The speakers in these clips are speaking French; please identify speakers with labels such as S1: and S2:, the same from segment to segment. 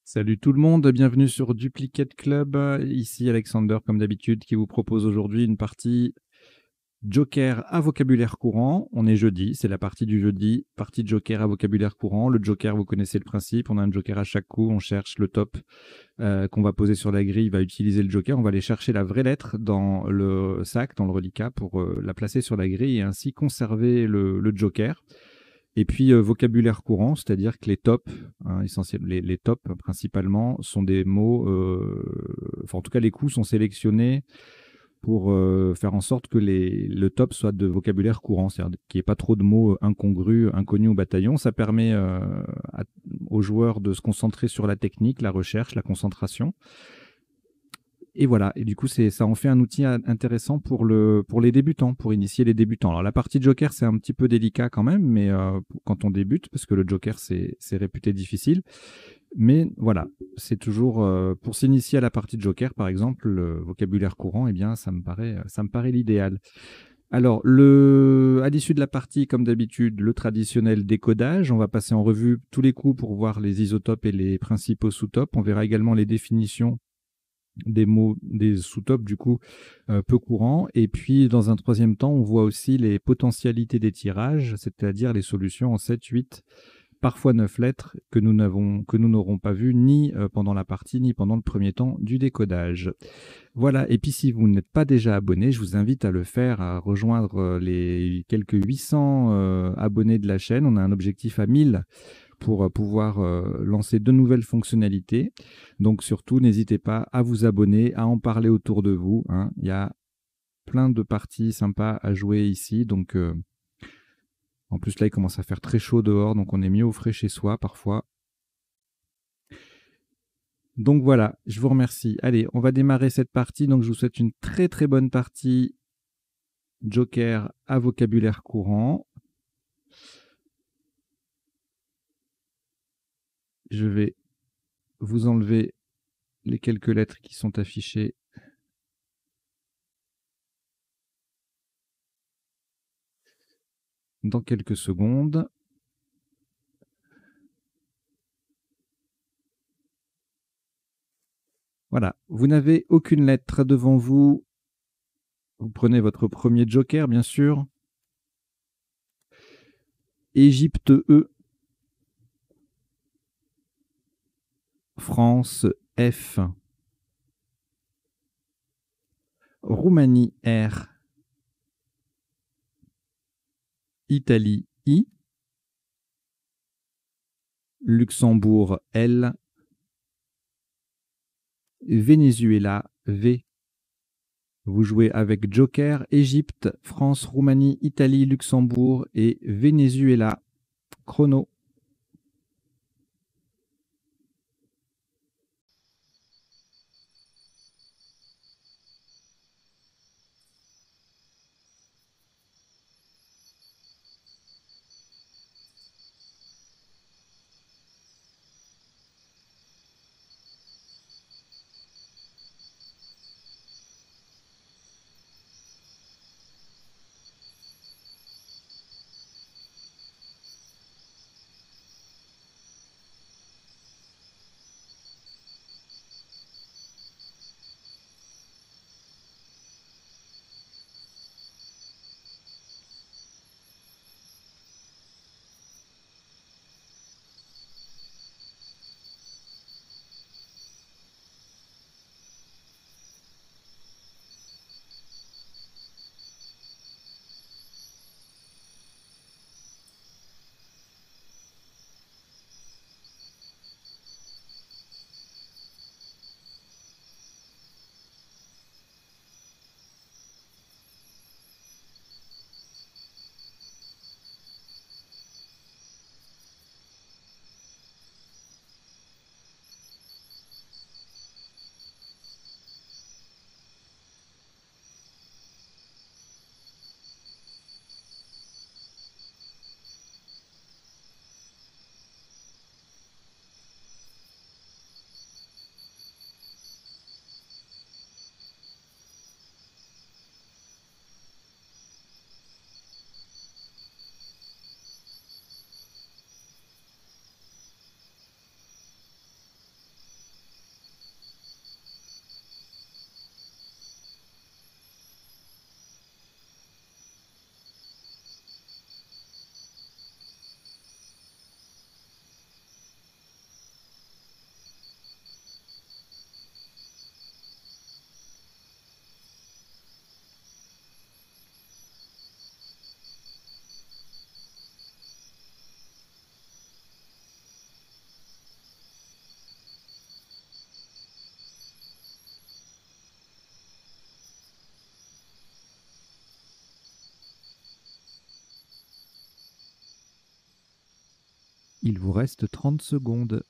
S1: Salut tout le monde, bienvenue sur Duplicate Club. Ici Alexander, comme d'habitude, qui vous propose aujourd'hui une partie Joker à vocabulaire courant. On est jeudi, c'est la partie du jeudi, partie Joker à vocabulaire courant. Le Joker, vous connaissez le principe, on a un Joker à chaque coup, on cherche le top qu'on va poser sur la grille, il va utiliser le Joker. On va aller chercher la vraie lettre dans le sac, dans le reliquat, pour la placer sur la grille et ainsi conserver le Joker. Et puis vocabulaire courant, c'est-à-dire que les tops, hein, les tops principalement, sont des mots, enfin en tout cas les coups sont sélectionnés pour faire en sorte que le top soit de vocabulaire courant, c'est-à-dire qu'il n'y ait pas trop de mots incongrus, inconnus au bataillon. Ça permet aux joueurs de se concentrer sur la technique, la recherche, la concentration. Et voilà, et du coup, ça en fait un outil intéressant pour les débutants, pour initier les débutants. Alors la partie Joker, c'est un petit peu délicat quand même, mais quand on débute, parce que le Joker, c'est réputé difficile. Mais voilà, c'est toujours pour s'initier à la partie Joker, par exemple, le vocabulaire courant, eh bien, ça me paraît l'idéal. Alors, à l'issue de la partie, comme d'habitude, le traditionnel décodage. On va passer en revue tous les coups pour voir les isotopes et les principaux sous-topes. On verra également les définitions des mots, des sous-topes du coup peu courants. Et puis dans un troisième temps, on voit aussi les potentialités des tirages, c'est-à-dire les solutions en 7, 8, parfois 9 lettres que nous n'aurons pas vues ni pendant la partie, ni pendant le premier temps du décodage. Voilà, et puis si vous n'êtes pas déjà abonné, je vous invite à le faire, à rejoindre les quelques 800 abonnés de la chaîne. On a un objectif à 1000 pour pouvoir lancer de nouvelles fonctionnalités. Donc surtout, n'hésitez pas à vous abonner, à en parler autour de vous, hein. Il y a plein de parties sympas à jouer ici. Donc en plus là, il commence à faire très chaud dehors, donc on est mieux au frais chez soi parfois. Donc voilà, je vous remercie. Allez, on va démarrer cette partie. Donc je vous souhaite une très très bonne partie Joker à vocabulaire courant. Je vais vous enlever les quelques lettres qui sont affichées dans quelques secondes. Voilà, vous n'avez aucune lettre devant vous. Vous prenez votre premier joker, bien sûr. Égypte E. France F. Roumanie R. Italie I. Luxembourg L. Venezuela V. Vous jouez avec Joker, Égypte, France, Roumanie, Italie, Luxembourg et Venezuela. Chrono. Il vous reste 30 secondes.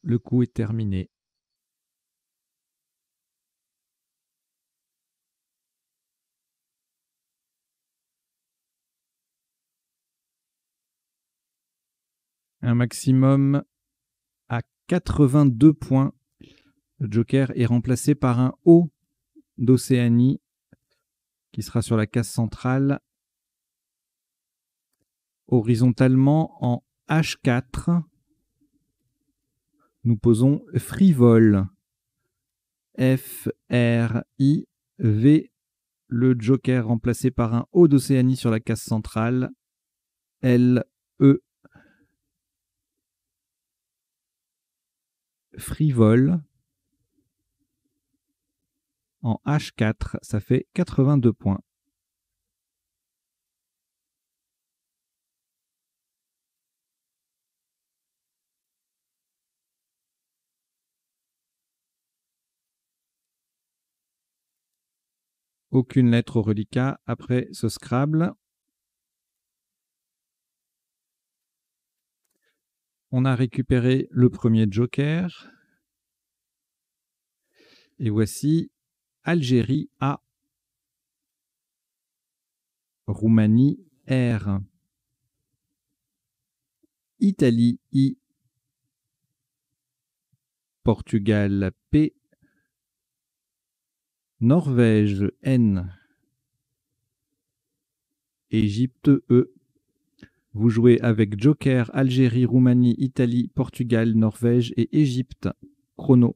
S1: Le coup est terminé. Un maximum à 82 points. Le joker est remplacé par un haut d'Océanie qui sera sur la case centrale. Horizontalement en H4, nous posons frivole. F-R-I-V. Le joker remplacé par un haut d'Océanie sur la case centrale. L-E. Frivole. En H4, ça fait 82 points. Aucune lettre au reliquat après ce Scrabble. On a récupéré le premier joker. Et voici Algérie A. Roumanie R. Italie I. Portugal P. Norvège N. Égypte E. Vous jouez avec Joker, Algérie, Roumanie, Italie, Portugal, Norvège et Égypte. Chrono.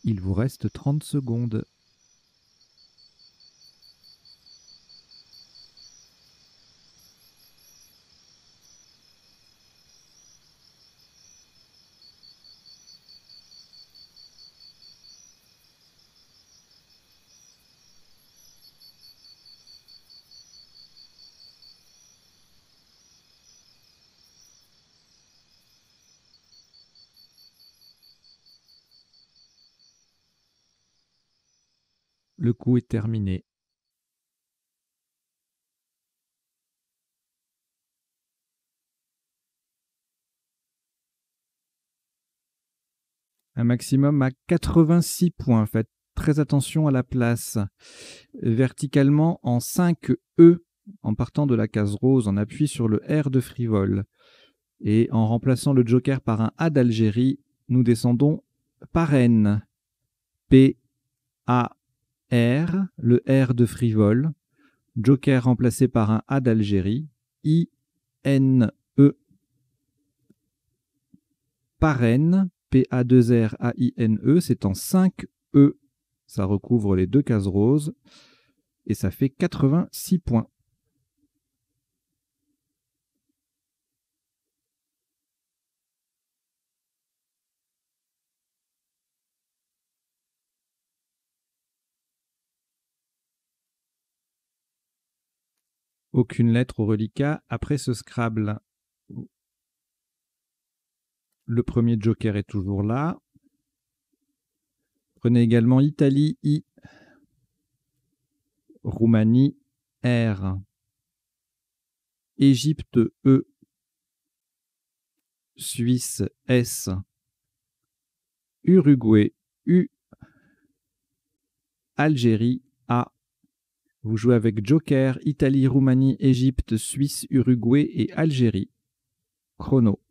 S1: Il vous reste 30 secondes. Le coup est terminé. Un maximum à 86 points. Faites très attention à la place. Verticalement en 5 E, en partant de la case rose, on appuie sur le R de frivole. Et en remplaçant le joker par un A d'Algérie, nous descendons par N. P, A, R, le R de frivole. Joker remplacé par un A d'Algérie. I, N, E. Parraine, P-A-2-R-A-I-N-E, c'est en 5 E. Ça recouvre les deux cases roses et ça fait 86 points. Aucune lettre au reliquat après ce Scrabble. Le premier joker est toujours là. Prenez également Italie, I. Roumanie, R. Égypte, E. Suisse, S. Uruguay, U. Algérie, A. Vous jouez avec Joker, Italie, Roumanie, Égypte, Suisse, Uruguay et Algérie. Chrono.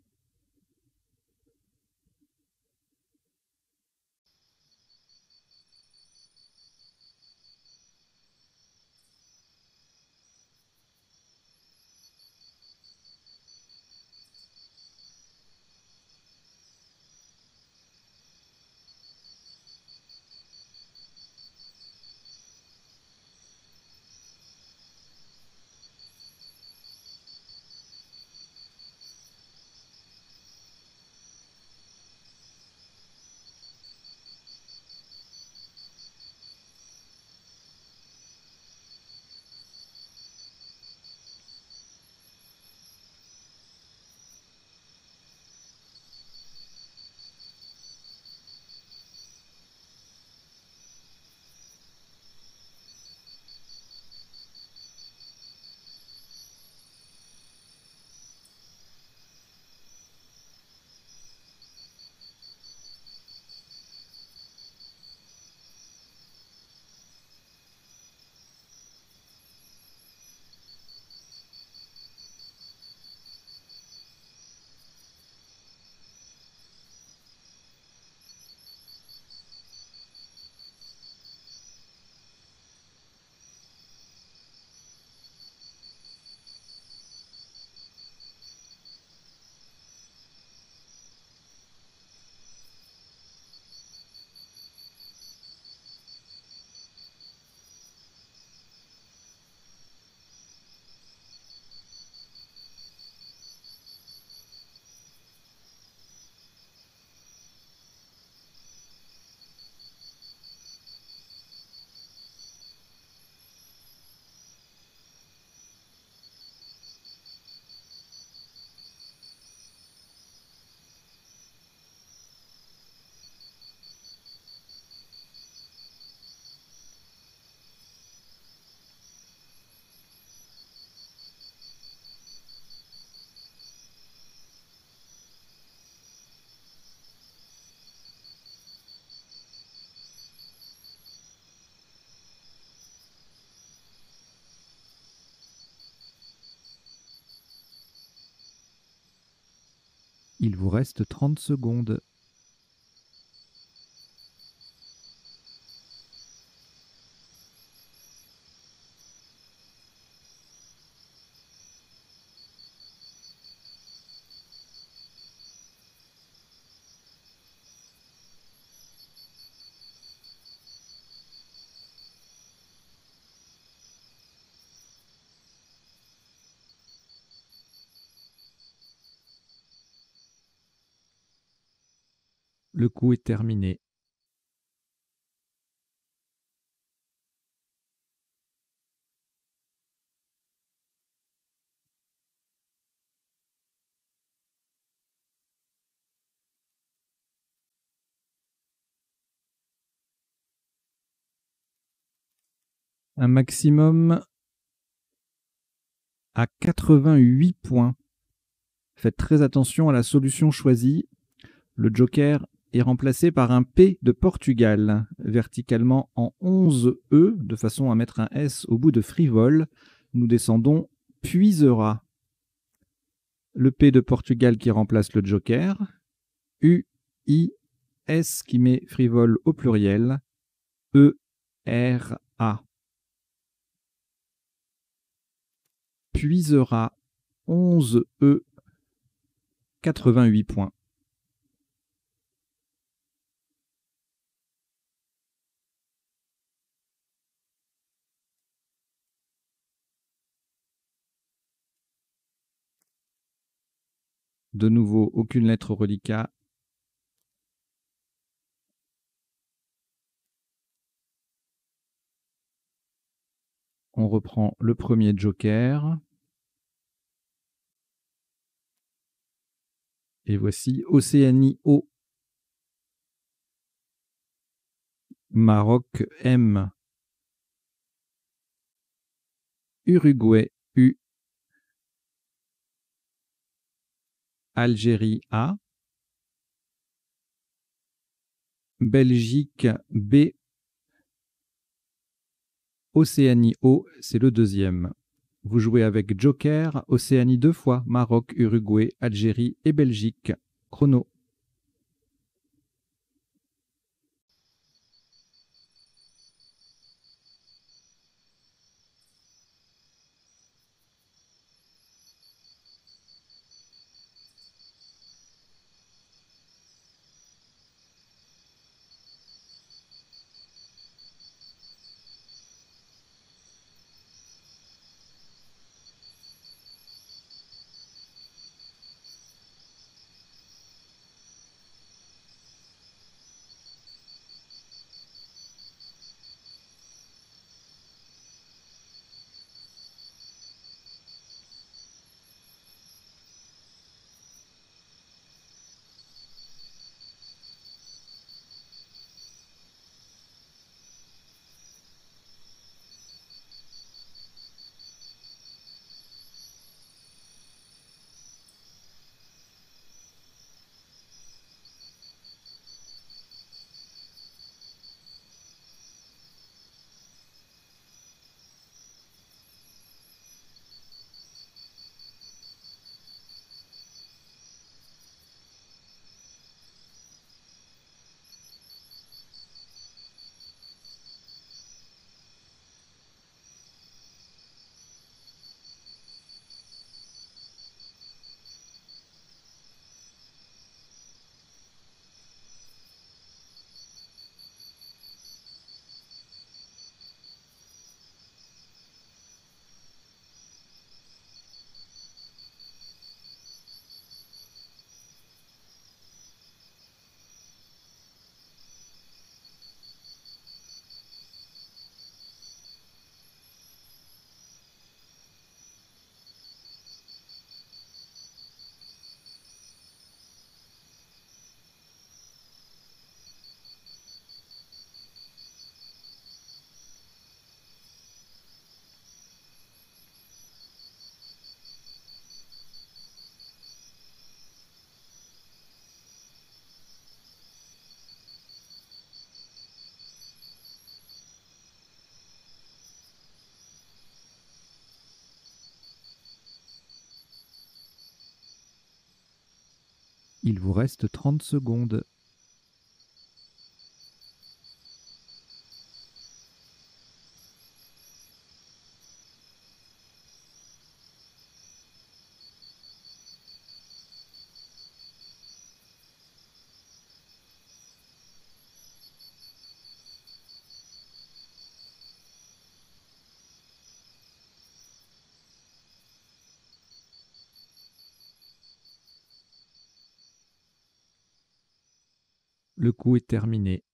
S1: Il vous reste 30 secondes. Le coup est terminé. Un maximum à 88 points. Faites très attention à la solution choisie. Le joker est remplacé par un P de Portugal, verticalement en 11 E, de façon à mettre un S au bout de frivole. Nous descendons puisera. Le P de Portugal qui remplace le joker. U, I, S qui met frivole au pluriel. E, R, A. Puisera 11 E, 88 points. De nouveau, aucune lettre reliquat. On reprend le premier joker. Et voici Océanie O. Maroc M. Uruguay U. Algérie A. Belgique B. Océanie O, c'est le deuxième. Vous jouez avec joker, Océanie 2 fois, Maroc, Uruguay, Algérie et Belgique. Chrono. Il vous reste 30 secondes. Le coup est terminé.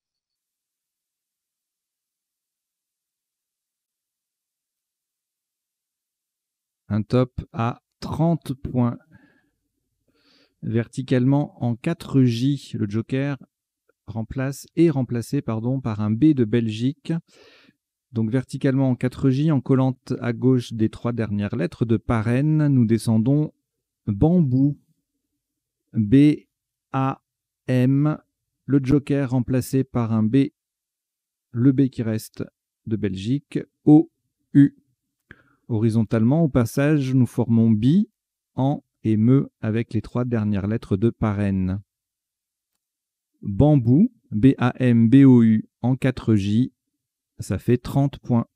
S1: Un top à 30 points. Verticalement en 4J, le joker est remplacé par un B de Belgique. Donc verticalement en 4J, en collante à gauche des 3 dernières lettres de parraine, nous descendons bambou. B-A-M, le joker remplacé par un B, le B qui reste de Belgique, O-U. Horizontalement, au passage, nous formons bi, en et me avec les 3 dernières lettres de parraine. Bambou, B-A-M-B-O-U en 4J, ça fait 30 points.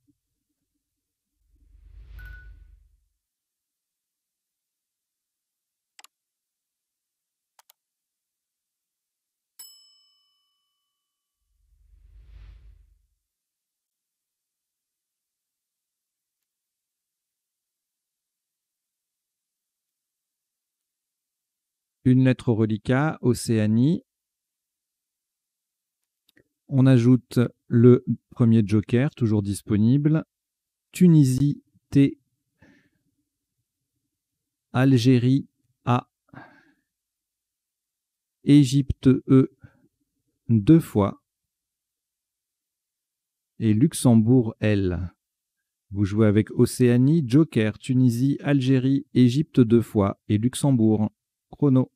S1: Une lettre au reliquat, Océanie. On ajoute le premier joker, toujours disponible. Tunisie, T. Algérie, A. Égypte, E. 2 fois. Et Luxembourg, L. Vous jouez avec Océanie, joker, Tunisie, Algérie, Égypte 2 fois et Luxembourg. Chrono.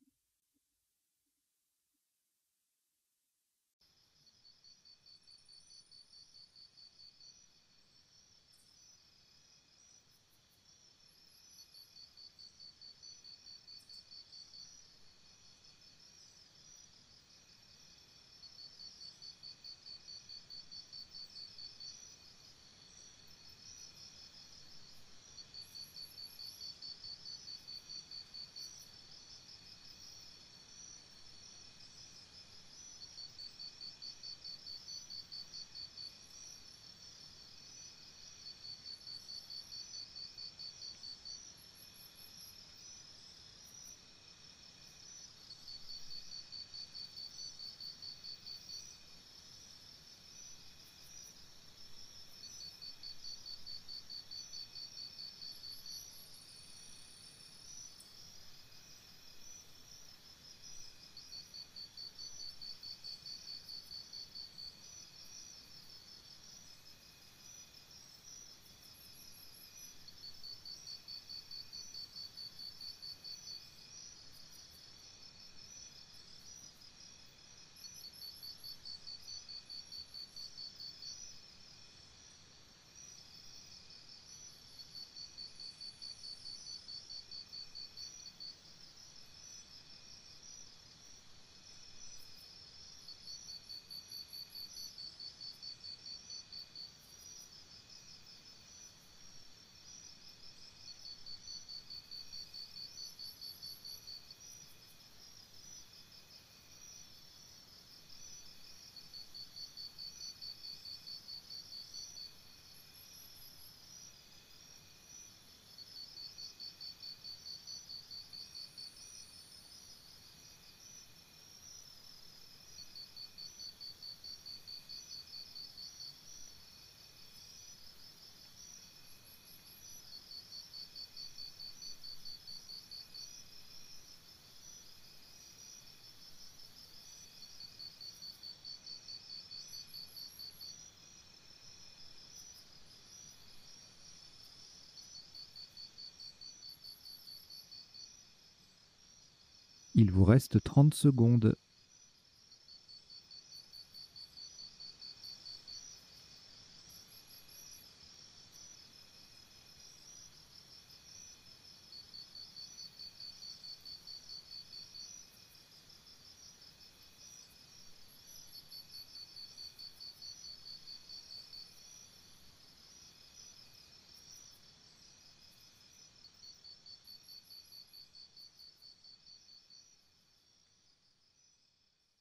S1: Il vous reste 30 secondes.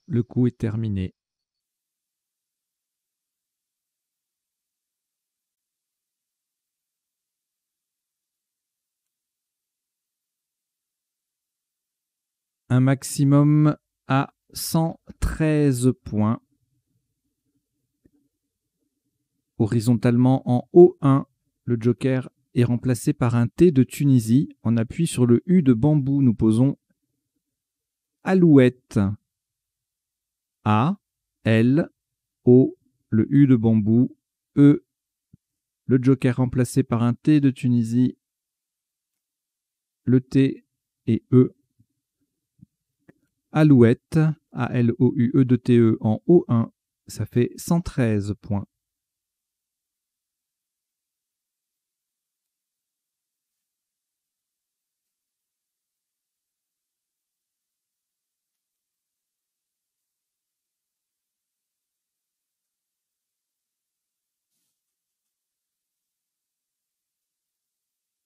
S1: Le coup est terminé. Un maximum à 113 points. Horizontalement en O1, le joker est remplacé par un T de Tunisie. On appuie sur le U de bambou. Nous posons alouette. A, L, O, le U de bambou, E, Le joker remplacé par un T de Tunisie. Le T et E. Alouette, A-L-O-U-E-T-E en O1, ça fait 113 points.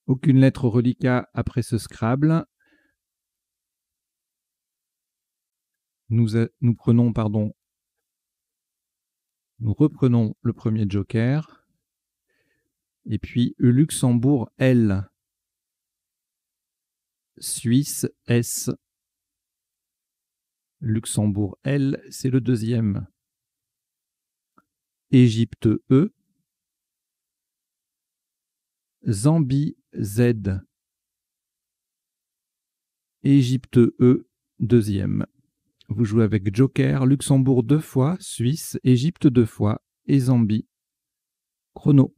S1: Aucune lettre au reliquat après ce Scrabble. Nous reprenons le premier joker. Et puis Luxembourg, L. Suisse, S. Luxembourg, L, c'est le deuxième. Égypte, E. Zambie, Z. Égypte, E, deuxième. Vous jouez avec joker, Luxembourg 2 fois, Suisse, Égypte 2 fois et Zambie. Chrono.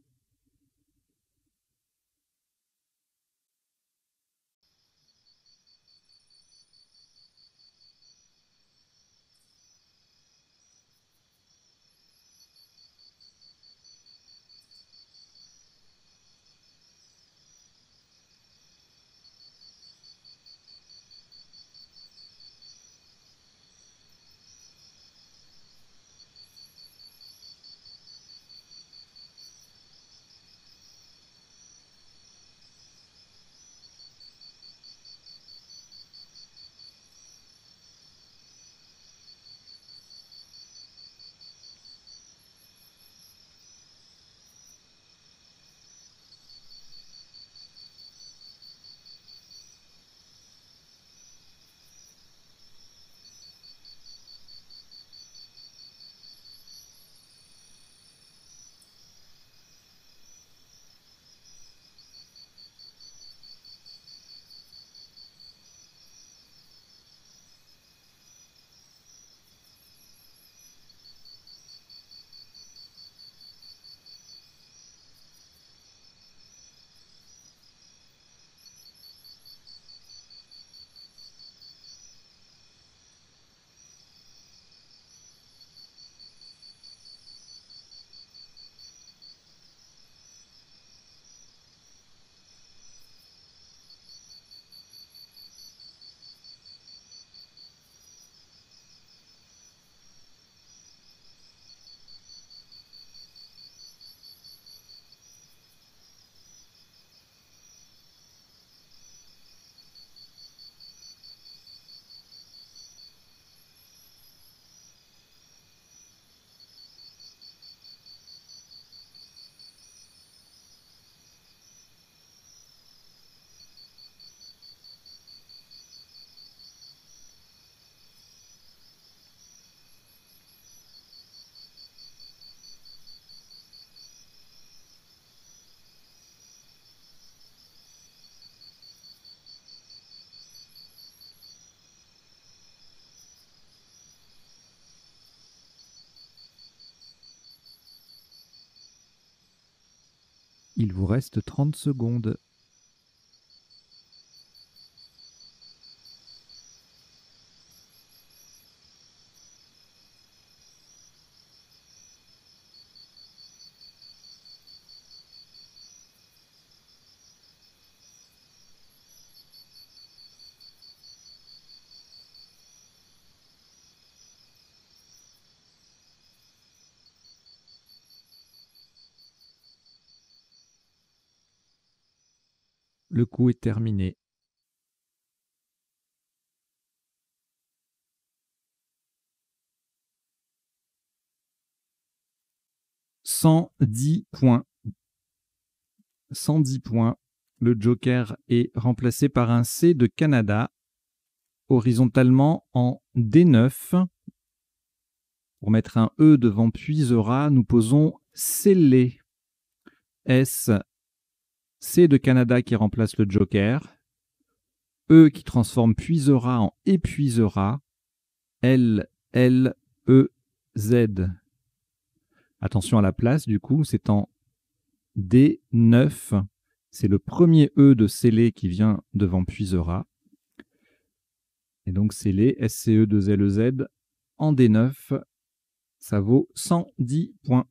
S1: Il vous reste 30 secondes. Le coup est terminé. « 110 points. 110 points. Le joker est remplacé par un C de Canada, horizontalement en D9. Pour mettre un E devant puisera, nous posons scellé. S, C de Canada qui remplace le joker. E qui transforme puisera en épuisera. L, L, E, Z. Attention à la place, du coup, c'est en D9. C'est le premier E de scellé qui vient devant Puisera. Et donc scellé, SCE2LEZ en D9. Ça vaut 110 points.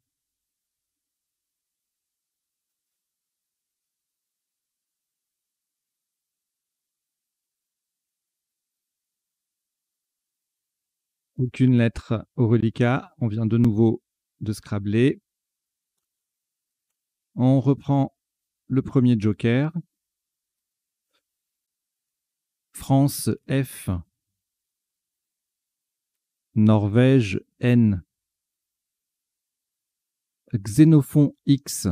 S1: Aucune lettre au reliquat. On vient de nouveau de scrabler. On reprend le premier joker. France F. Norvège N. Xénophon X.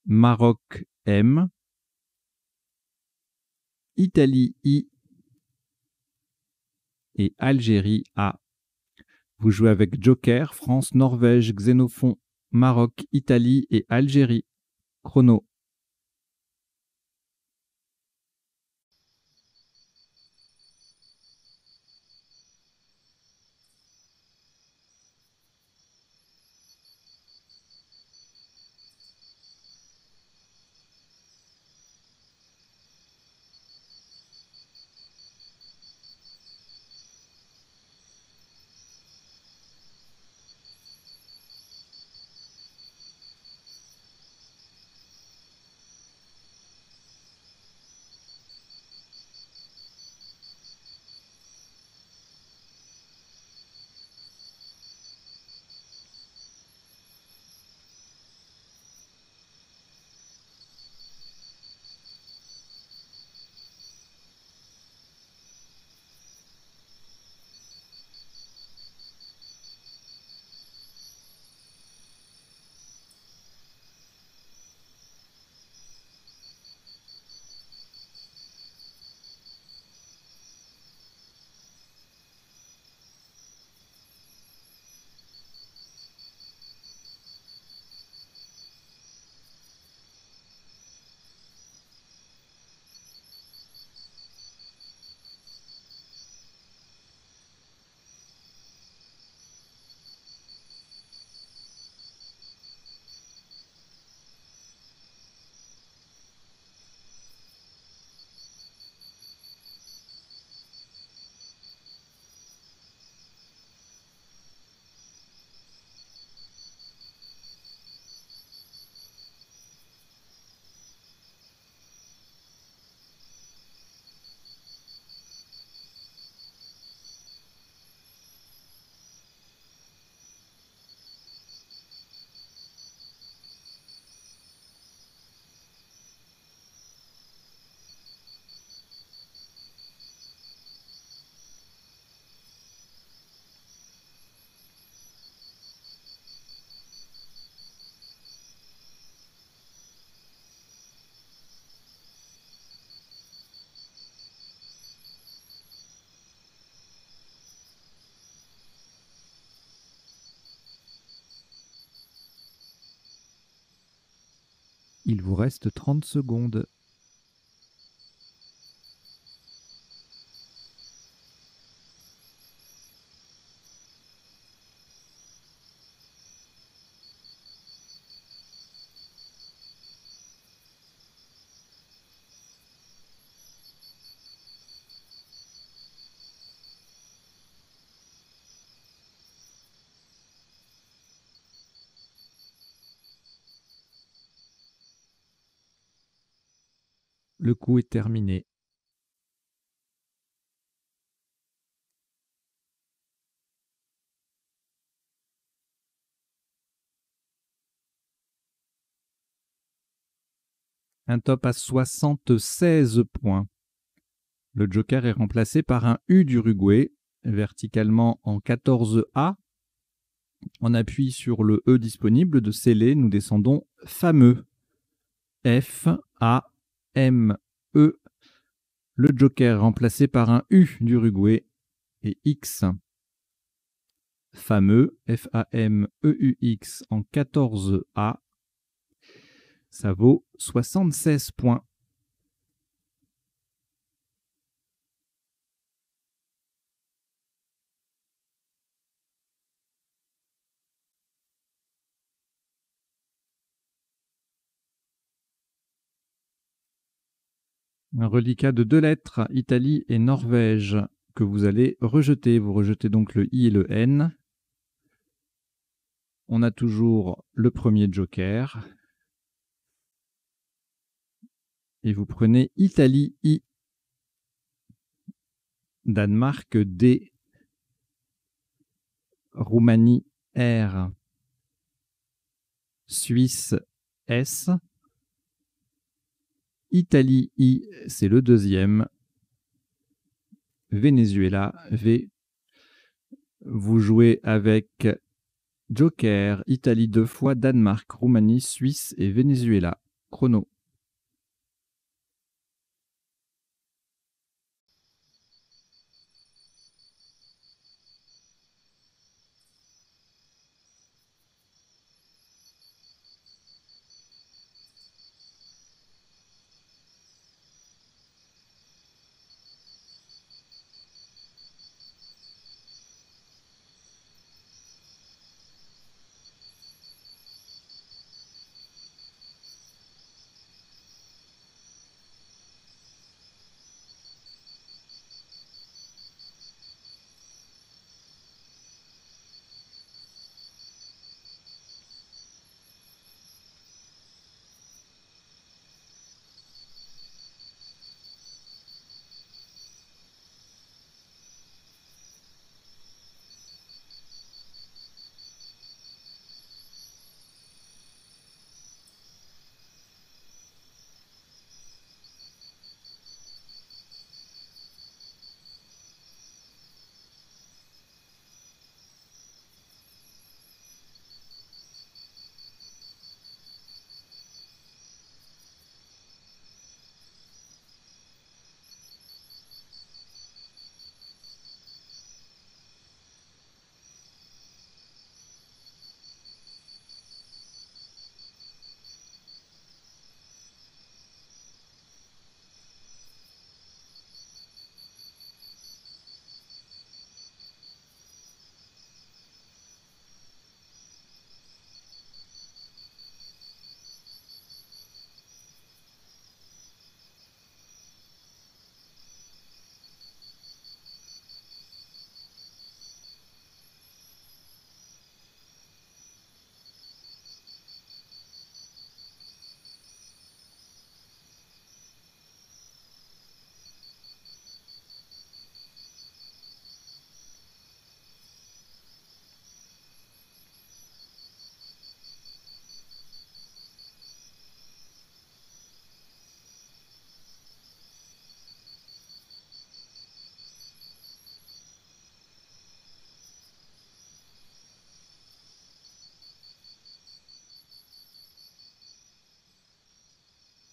S1: Maroc M. Italie I. Et Algérie A. Vous jouez avec joker, France, Norvège, Xénophon, Maroc, Italie et Algérie. Chrono. Il vous reste 30 secondes. Le coup est terminé. Un top à 76 points. Le joker est remplacé par un U d'Uruguay, verticalement en 14A. On appuie sur le E disponible de scellé, nous descendons fameux. F, A, M, E. Le joker remplacé par un U d'Uruguay et X. Fameux, F-A-M-E-U-X en 14A. Ça vaut 76 points. Un reliquat de 2 lettres, Italie et Norvège, que vous allez rejeter. Vous rejetez donc le I et le N. On a toujours le premier joker. Et vous prenez Italie I, Danemark D, Roumanie R, Suisse S, Italie I, c'est le deuxième, Venezuela V. Vous jouez avec joker, Italie 2 fois, Danemark, Roumanie, Suisse et Venezuela. Chrono.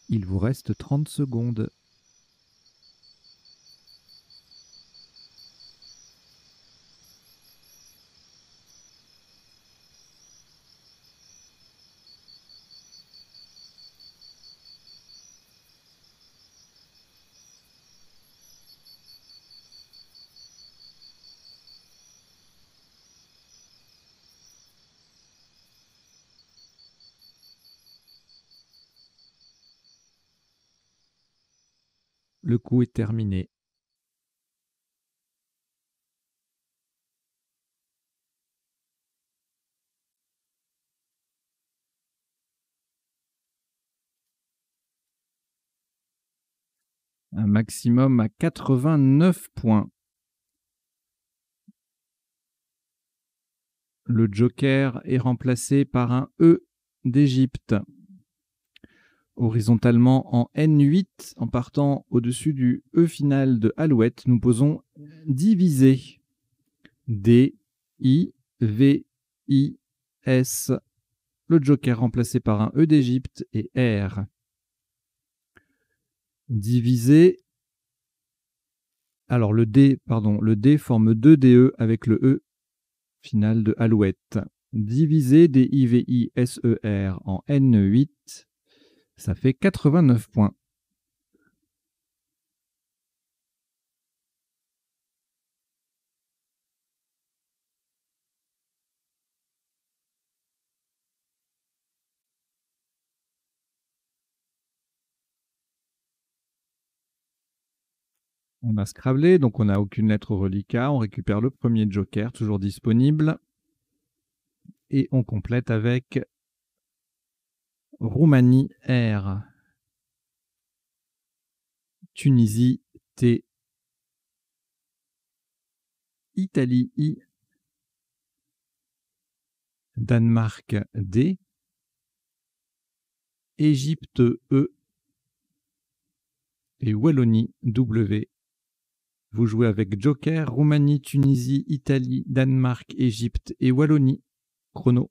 S1: Il vous reste 30 secondes. Le coup est terminé. Un maximum à 89 points. Le joker est remplacé par un E d'Égypte. Horizontalement en N8, en partant au-dessus du E final de Alouette, nous posons diviser. D, I, V, I, S. Le joker remplacé par un E d'Égypte et R. Diviser. Alors le D forme 2 DE avec le E final de Alouette. Diviser D-I-V-I-S-E-R en N8, ça fait 89 points. On a Scrabblé, donc on n'a aucune lettre au reliquat. On récupère le premier joker, toujours disponible. Et on complète avec Roumanie R, Tunisie T, Italie I, Danemark D, Égypte E et Wallonie W. Vous jouez avec Joker, Roumanie, Tunisie, Italie, Danemark, Égypte et Wallonie. Chrono.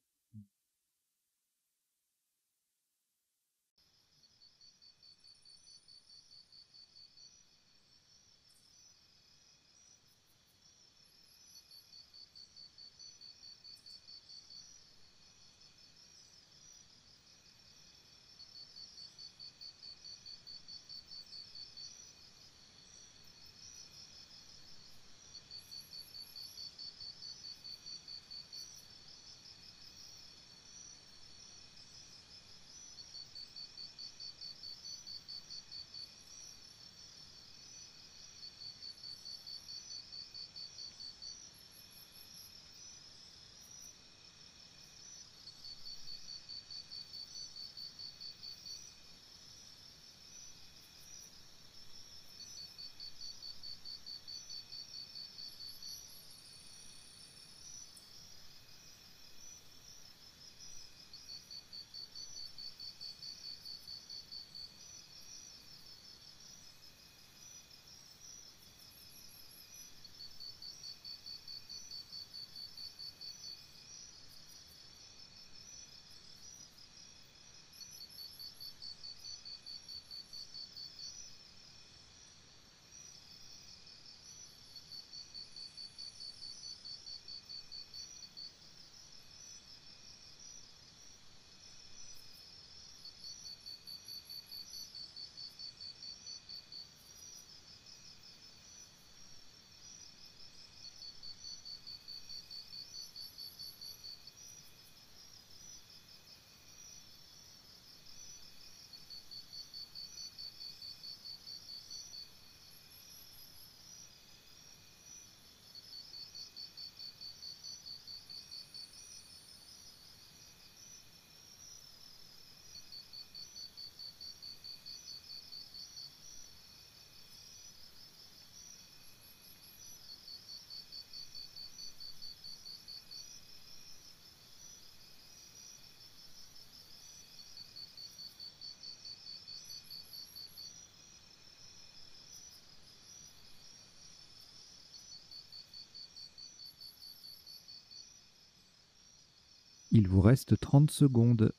S1: Il vous reste 30 secondes.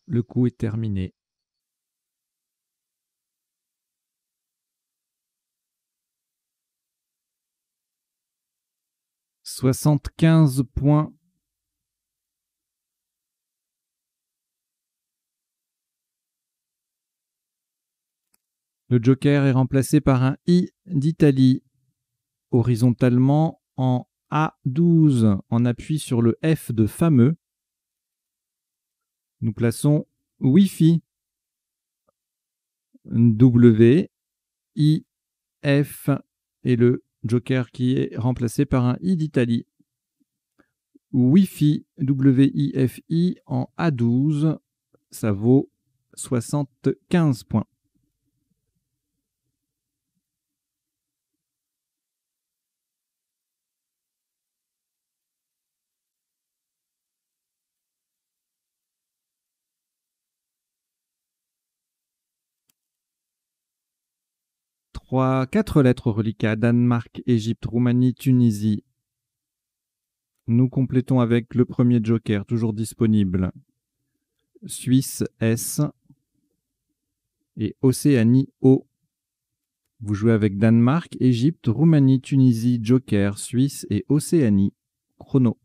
S1: Le coup est terminé. « 75 points. Le joker est remplacé par un I d'Italie. Horizontalement en A12, en appui sur le F de fameux. Nous plaçons Wi-Fi. W, I, F et le joker qui est remplacé par un I d'Italie. Wi-Fi, W-I-F-I en A12, ça vaut 75 points. Quatre lettres au reliquat, Danemark, Égypte, Roumanie, Tunisie. Nous complétons avec le premier joker, toujours disponible. Suisse, S. Et Océanie, O. Vous jouez avec Danemark, Égypte, Roumanie, Tunisie, Joker, Suisse et Océanie. Chrono.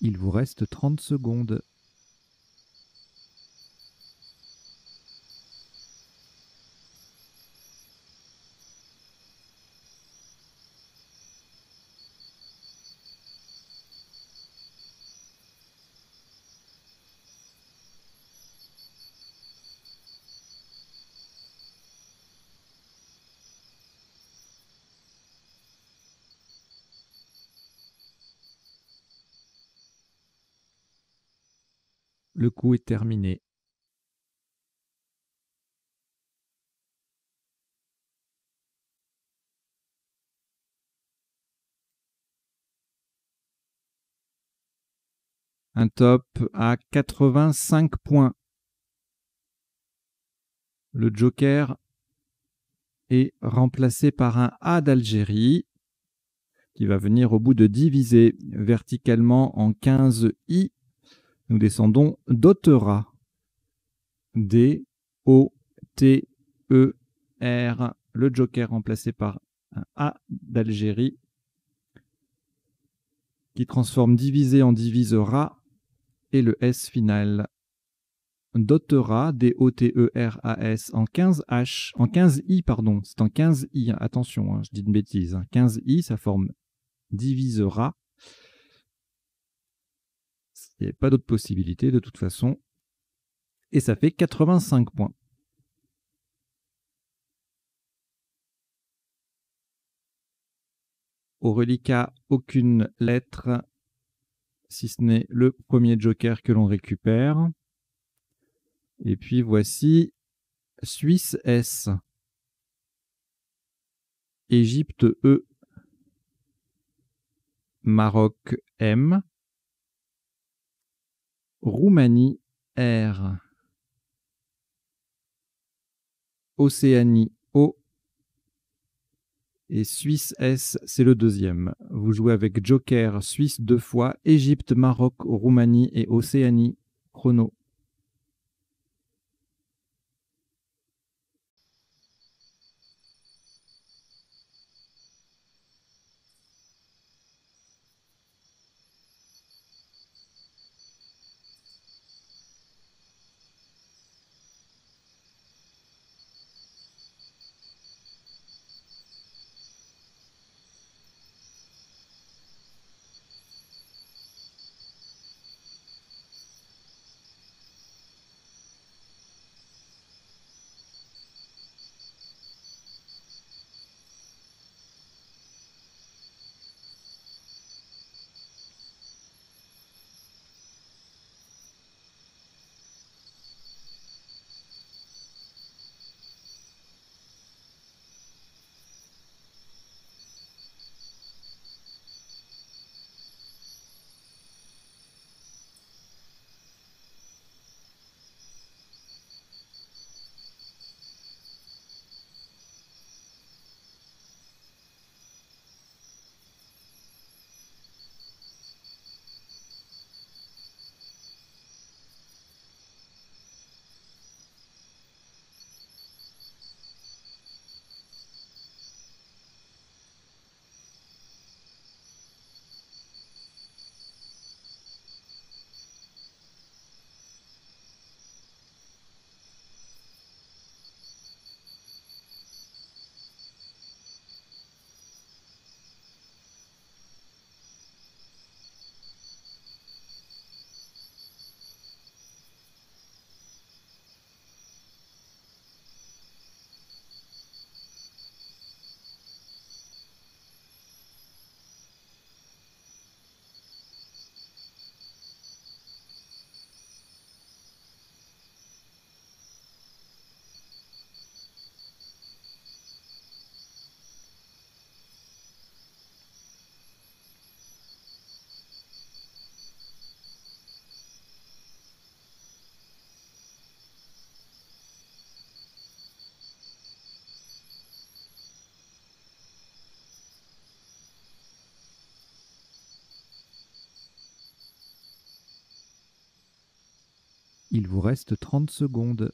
S1: Il vous reste 30 secondes. Le coup est terminé. Un top à 85 points. Le Joker est remplacé par un A d'Algérie qui va venir au bout de diviser verticalement en 15 I. Nous descendons d'Otera. D-O-T-E-R. Le Joker remplacé par un A d'Algérie qui transforme divisé en divisera et le S final. Dotera, D-O-T-E-R-A-S, en 15 H, en 15 I, pardon, c'est en 15 I, attention, hein, je dis une bêtise, hein. 15 I, ça forme divisera. Il n'y a pas d'autre possibilité de toute façon. Et ça fait 85 points. Au reliquat, aucune lettre, si ce n'est le premier joker que l'on récupère. Et puis voici Suisse S, Égypte E, Maroc M, Roumanie R, Océanie O et Suisse S, c'est le deuxième. Vous jouez avec Joker, Suisse 2 fois, Égypte, Maroc, Roumanie et Océanie. Chrono. Il vous reste 30 secondes.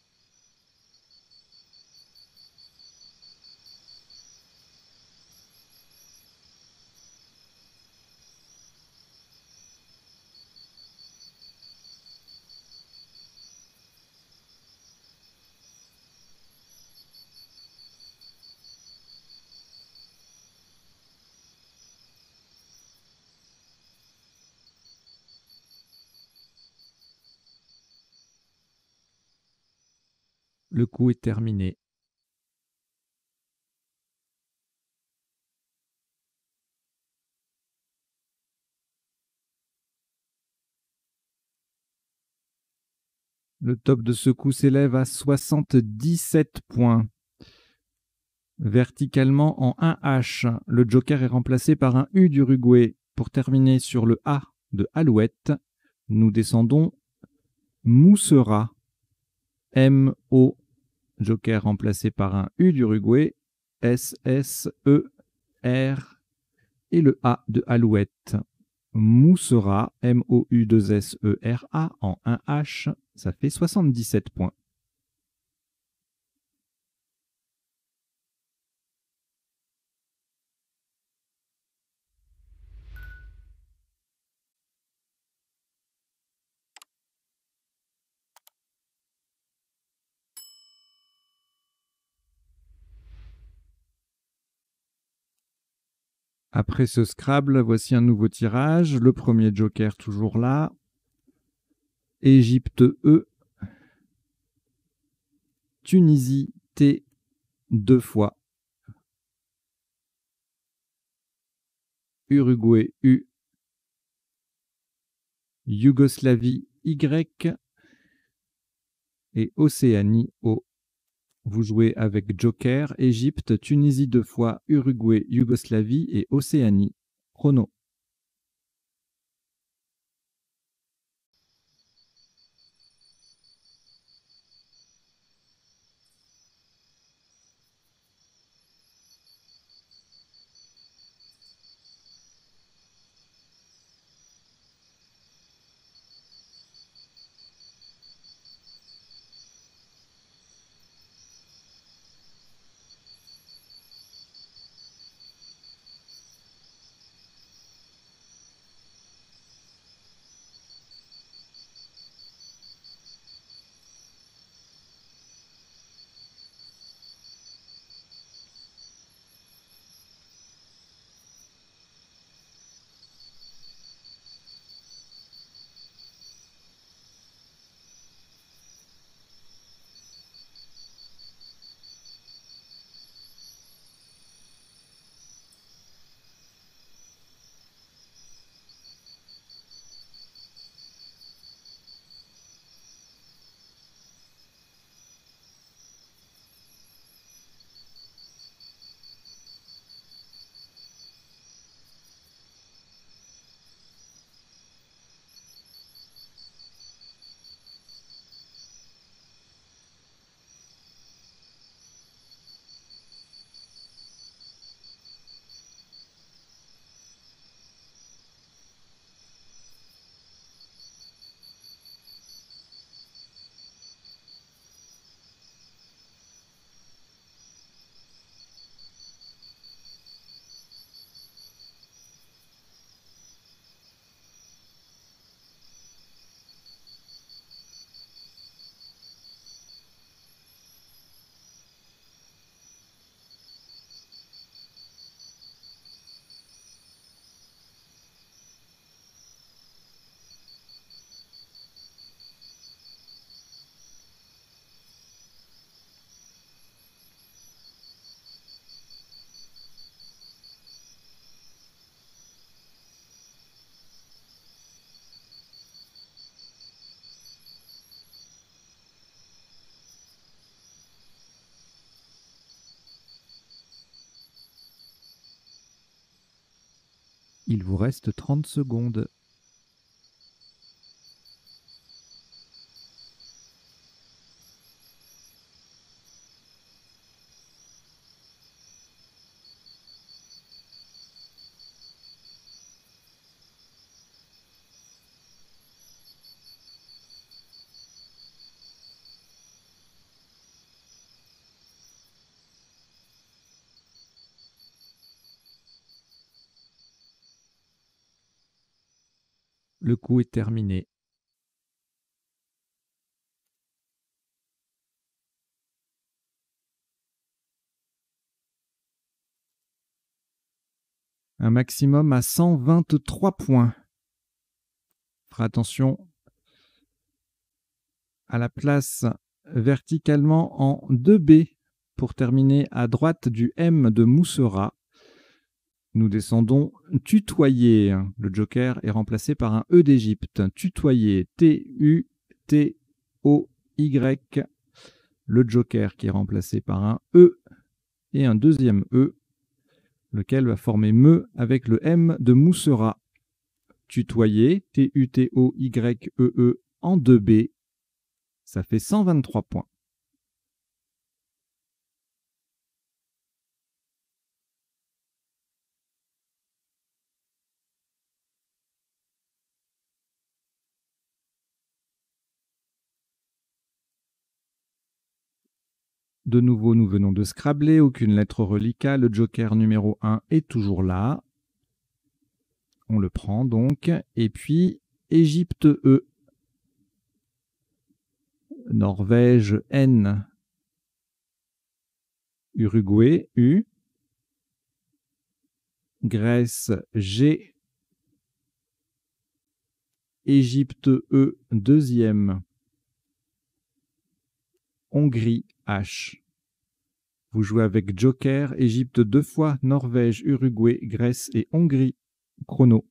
S1: Le coup est terminé. Le top de ce coup s'élève à 77 points. Verticalement en 1H, le joker est remplacé par un U d'Uruguay. Pour terminer sur le A de Alouette, nous descendons Moussera. M-O, joker remplacé par un U d'Uruguay, S-S-E-R et le A de Alouette. Moussera, M-O-U-2-S-E-R-A en 1H, ça fait 77 points. Après ce Scrabble, voici un nouveau tirage. Le premier joker toujours là. Égypte E. Tunisie T 2 fois. Uruguay U. Yougoslavie Y. Et Océanie O. Vous jouez avec joker, Égypte, Tunisie 2 fois, Uruguay, Yougoslavie et Océanie. Chrono. Il vous reste 30 secondes. Le coup est terminé. Un maximum à 123 points. Fera attention à la place verticalement en 2B pour terminer à droite du M de Moussera. Nous descendons tutoyer. Le joker est remplacé par un E d'Égypte. Tutoyer, T-U-T-O-Y. Le joker qui est remplacé par un E et un deuxième E, lequel va former me avec le M de Moussera. Tutoyer, T-U-T-O-Y-E-E en 2B. Ça fait 123 points. De nouveau, nous venons de scrabler, aucune lettre reliquat. Le joker numéro 1 est toujours là. On le prend donc. Et puis, Égypte E. Norvège N. Uruguay U. Grèce G. Égypte E deuxième. Hongrie H. Vous jouez avec Joker, Égypte 2 fois, Norvège, Uruguay, Grèce et Hongrie. Chrono.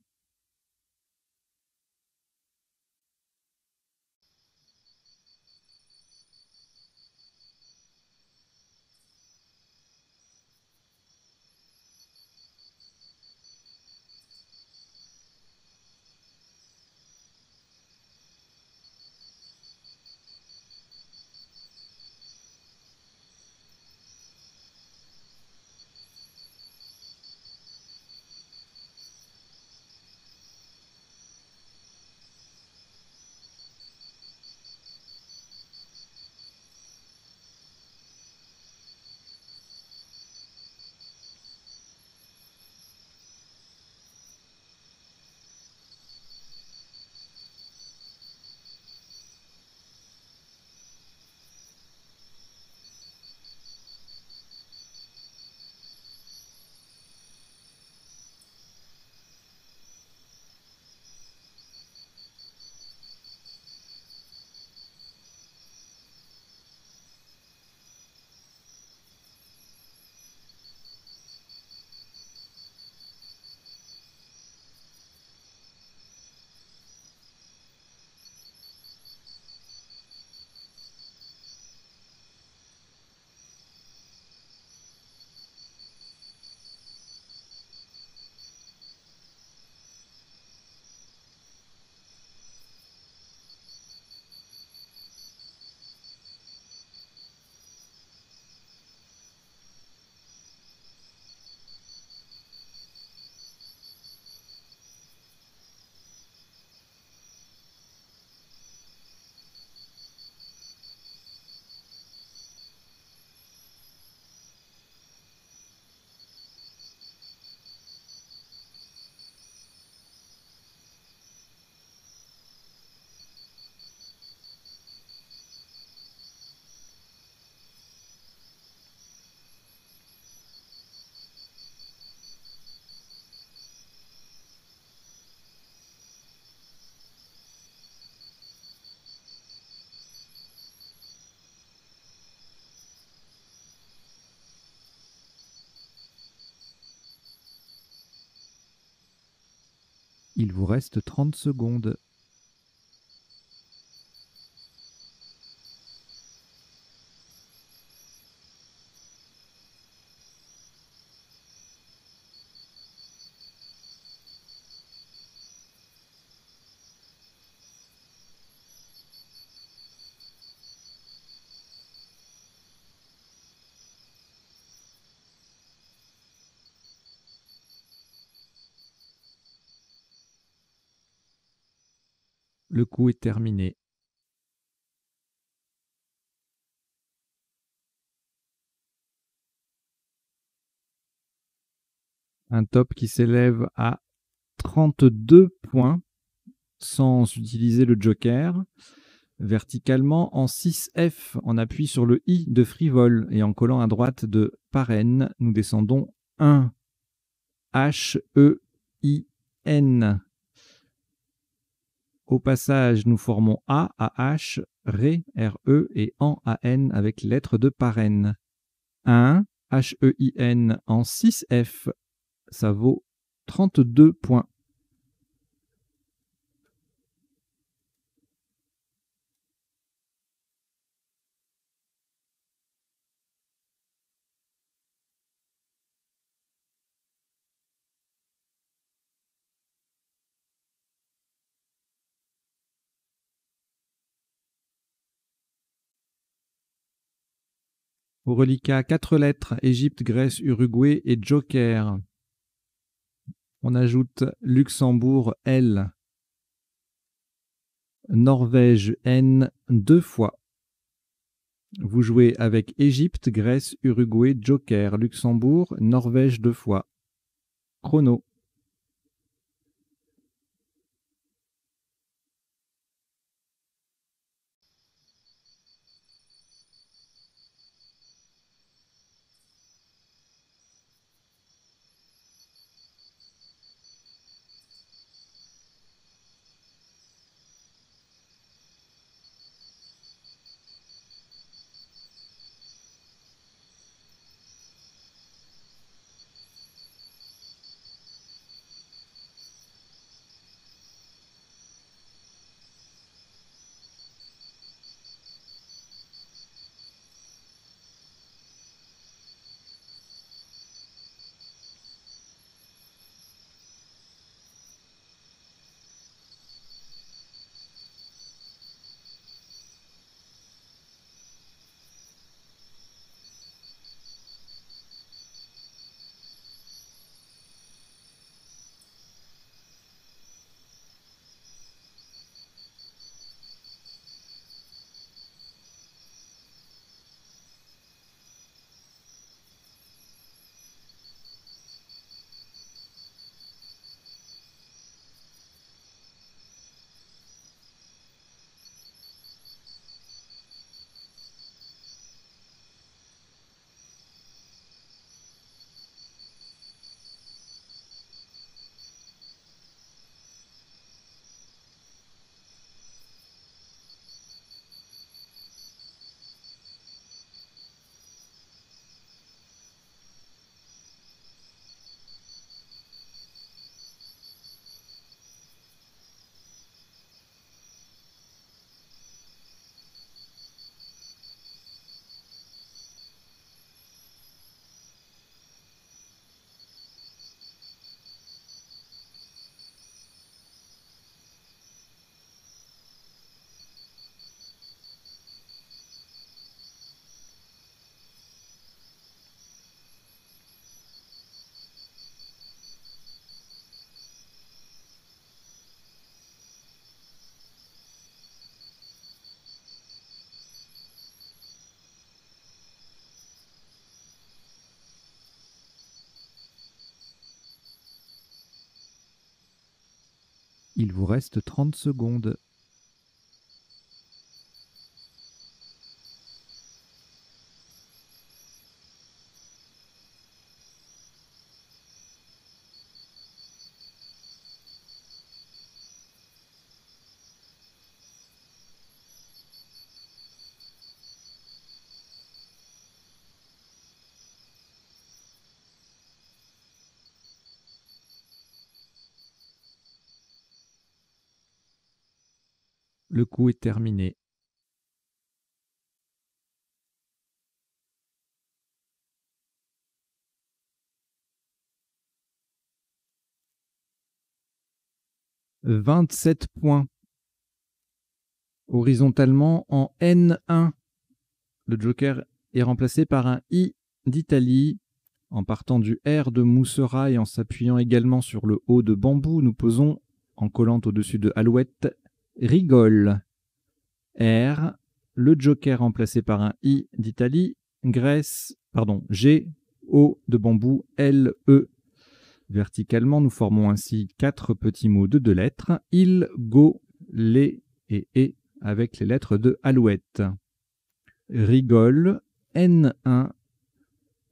S1: Il vous reste 30 secondes. Le coup est terminé. Un top qui s'élève à 32 points sans utiliser le joker. Verticalement, en 6F, on appuie sur le I de frivole et en collant à droite de parraine, nous descendons 1. H-E-I-N. Au passage, nous formons A à H, Ré, R-E et AN à N avec lettre de parraine. 1, H-E-I-N en 6F, ça vaut 32 points. Au reliquat, 4 lettres, Égypte, Grèce, Uruguay et Joker. On ajoute Luxembourg, L. Norvège, N, 2 fois. Vous jouez avec Égypte, Grèce, Uruguay, Joker, Luxembourg, Norvège 2 fois. Chrono. Il vous reste 30 secondes. Le coup est terminé. « 27 points. Horizontalement, en N1, le joker est remplacé par un I d'Italie. En partant du R de Moussera et en s'appuyant également sur le O de Bambou, nous posons, en collant au-dessus de Alouette, rigole. R, le joker remplacé par un I d'Italie, Grèce, G, O de Bambou, L, E. Verticalement, nous formons ainsi 4 petits mots de 2 lettres. Il, go, les et avec les lettres de Alouette. Rigole, N1,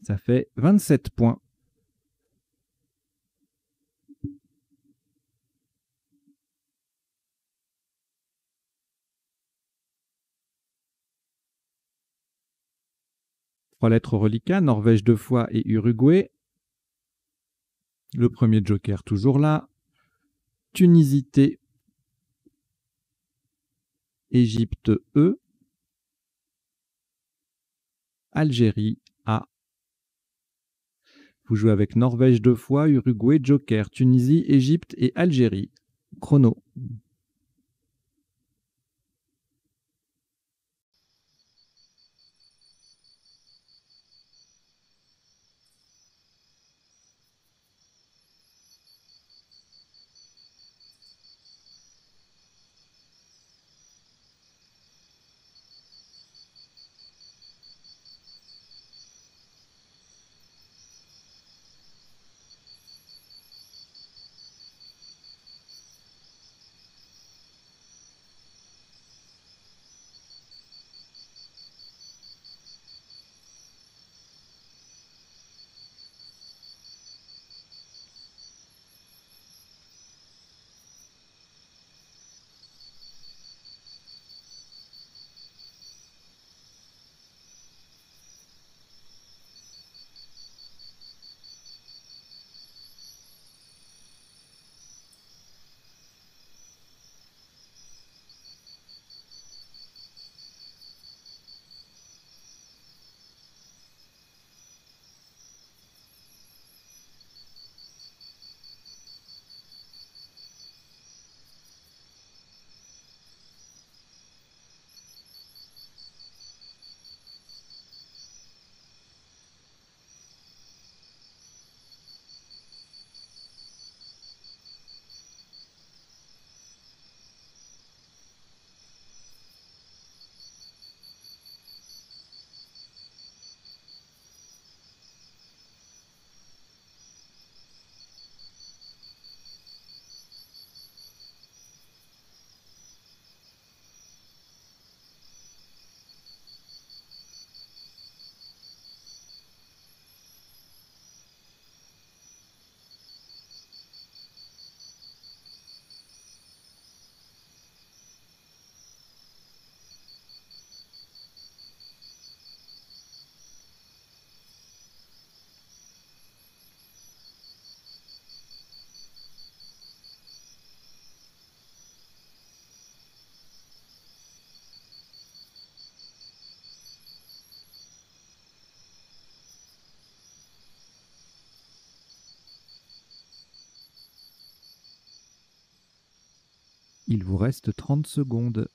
S1: ça fait 27 points. Trois lettres reliquats, Norvège 2 fois et Uruguay. Le premier joker toujours là. Tunisie T. Égypte E. Algérie A. Vous jouez avec Norvège 2 fois, Uruguay, joker, Tunisie, Égypte et Algérie. Chrono. Il vous reste 30 secondes.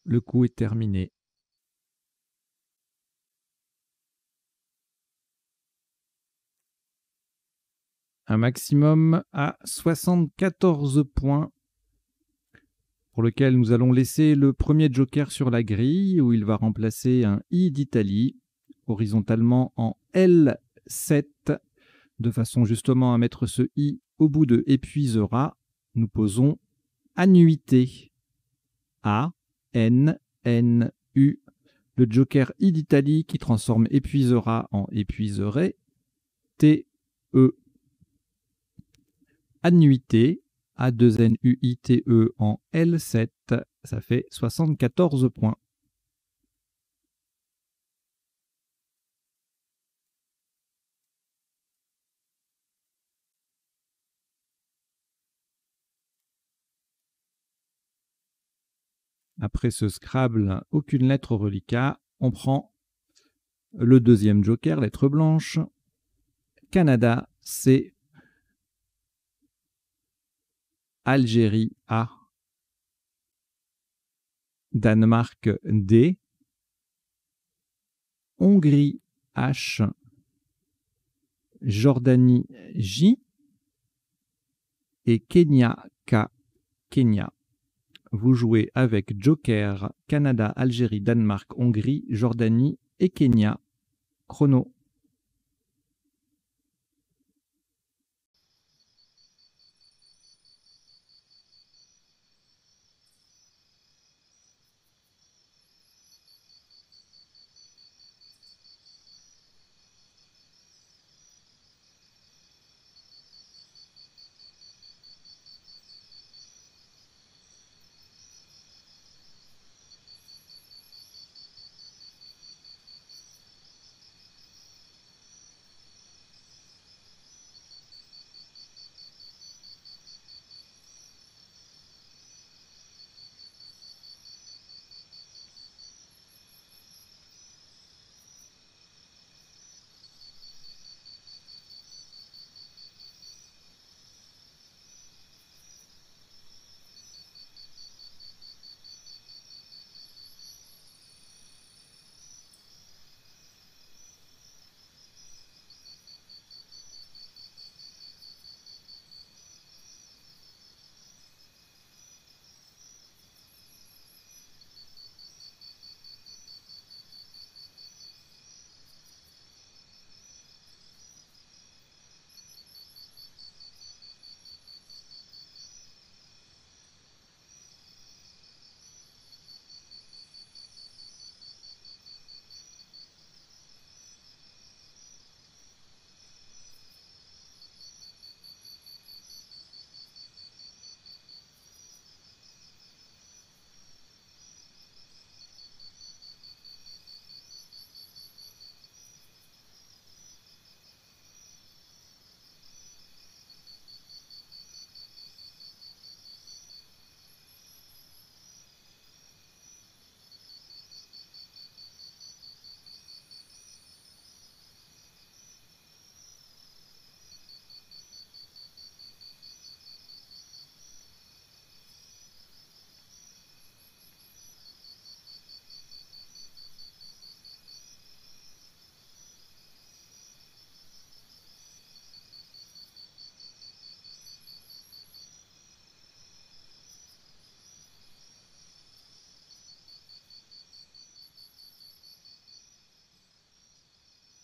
S1: Le coup est terminé. Un maximum à 74 points, pour lequel nous allons laisser le premier joker sur la grille, où il va remplacer un I d'Italie, horizontalement en L7, de façon justement à mettre ce I au bout de épuisera. Nous posons annuité. A, N, N, U. Le joker I d'Italie qui transforme épuisera en épuiserait. T, E. Annuité. A2NUITE en L7. Ça fait 74 points. Après ce Scrabble, aucune lettre reliquat. On prend le deuxième joker, lettre blanche. Canada, C. Algérie A, Danemark D, Hongrie H, Jordanie J et Kenya K, Kenya. Vous jouez avec Joker, Canada, Algérie, Danemark, Hongrie, Jordanie et Kenya. Chrono.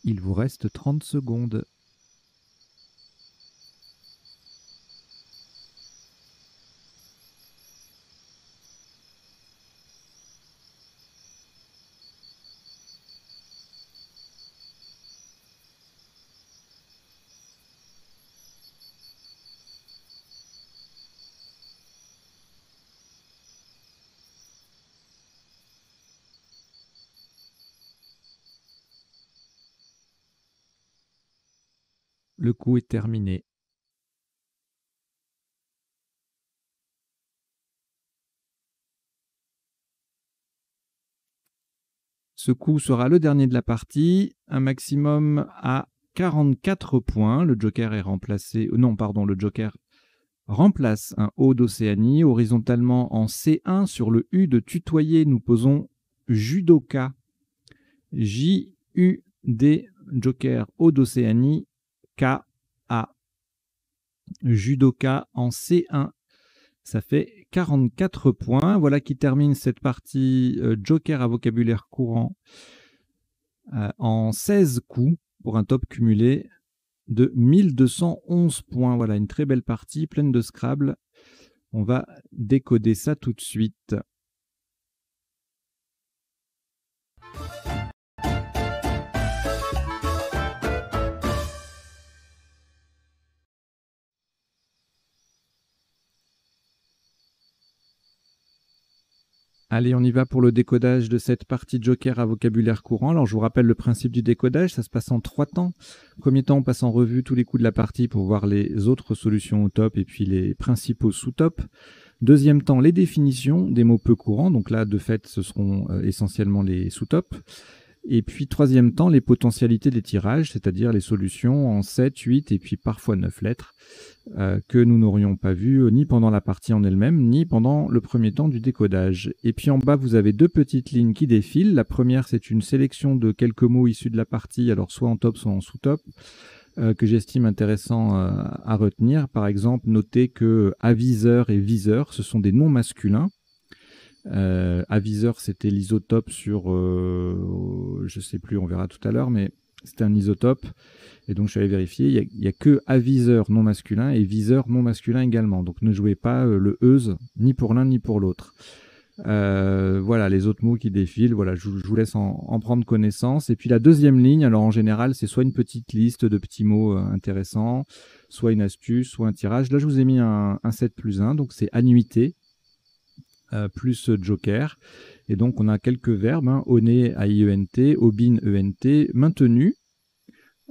S1: Il vous reste 30 secondes. Le coup est terminé. Ce coup sera le dernier de la partie, un maximum à 44 points. Le joker est remplacé... Non, pardon, le joker remplace un O d'Océanie. Horizontalement en C1, sur le U de tutoyer, nous posons judoka. J-U-D, joker O d'Océanie, K-A. Judoka en C1. Ça fait 44 points. Voilà qui termine cette partie joker à vocabulaire courant en 16 coups pour un top cumulé de 1211 points. Voilà, une très belle partie pleine de Scrabble. On va décoder ça tout de suite. Allez, on y va pour le décodage de cette partie joker à vocabulaire courant. Alors, je vous rappelle le principe du décodage, ça se passe en 3 temps. Premier temps, on passe en revue tous les coups de la partie pour voir les autres solutions au top et puis les principaux sous-top. Deuxième temps, les définitions des mots peu courants. Donc là, de fait, ce seront essentiellement les sous-top. Et puis, troisième temps, les potentialités des tirages, c'est-à-dire les solutions en 7, 8 et puis parfois 9 lettres que nous n'aurions pas vues ni pendant la partie en elle-même, ni pendant le premier temps du décodage. Et puis en bas, vous avez deux petites lignes qui défilent. La première, c'est une sélection de quelques mots issus de la partie, alors soit en top, soit en sous-top, que j'estime intéressant à retenir. Par exemple, notez que aviseur et viseur, ce sont des noms masculins. Aviseur, c'était l'isotope sur, je sais plus, on verra tout à l'heure, mais c'était un isotope. Et donc, je suis allé vérifier. Il n'y a que aviseur non masculin et viseur non masculin également. Donc, ne jouez pas le euse, ni pour l'un ni pour l'autre. Voilà, les autres mots qui défilent. Voilà, je vous laisse en prendre connaissance. Et puis, la deuxième ligne, alors en général, c'est soit une petite liste de petits mots intéressants, soit une astuce, soit un tirage. Là, je vous ai mis un 7+1. Donc, c'est annuité. Plus joker. Et donc, on a quelques verbes, hein, oné, AIENT, obin, ENT, maintenu,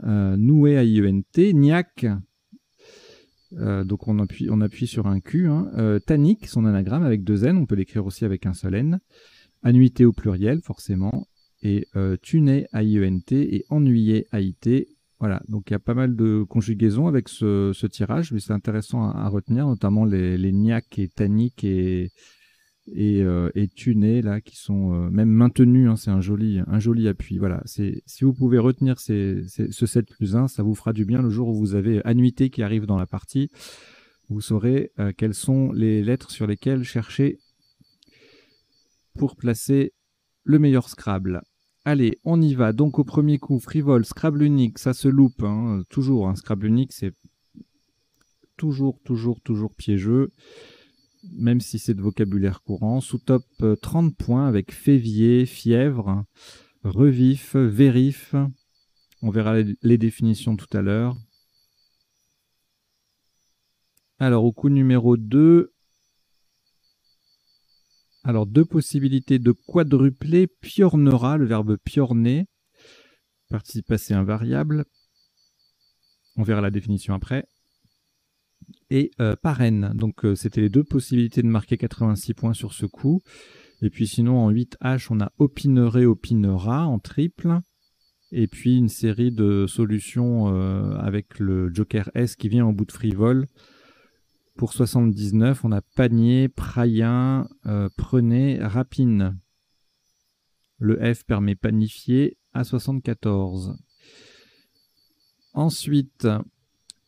S1: noué, AIENT, niac, donc on appuie sur un Q, hein, tannique, son anagramme avec 2 N, on peut l'écrire aussi avec un seul N, annuité au pluriel, forcément, et tuné, AIENT, et ennuyé, AIT. Voilà, donc il y a pas mal de conjugaisons avec ce tirage, mais c'est intéressant à retenir, notamment les niac et tannique et tunés là qui sont même maintenus, hein, c'est un joli appui. Voilà, si vous pouvez retenir ce 7+1, ça vous fera du bien le jour où vous avez annuité qui arrive dans la partie. Vous saurez quelles sont les lettres sur lesquelles chercher pour placer le meilleur Scrabble. Allez, on y va. Donc au premier coup, frivole, Scrabble unique, ça se loupe, hein, toujours. Un Scrabble unique, c'est toujours piégeux, même si c'est de vocabulaire courant. Sous-top 30 points avec févier, fièvre, revif, vérif. On verra les définitions tout à l'heure. Alors, au coup numéro 2, alors deux possibilités de quadrupler, piornera, le verbe piorner, participe passé invariable. On verra la définition après. Et parraine. Donc, c'était les deux possibilités de marquer 86 points sur ce coup. Et puis sinon, en 8H, on a opinerait, opinera en triple. Et puis une série de solutions avec le Joker S qui vient en bout de frivole. Pour 79, on a panier, prayen, prenez, rapine. Le F permet panifier à 74. Ensuite,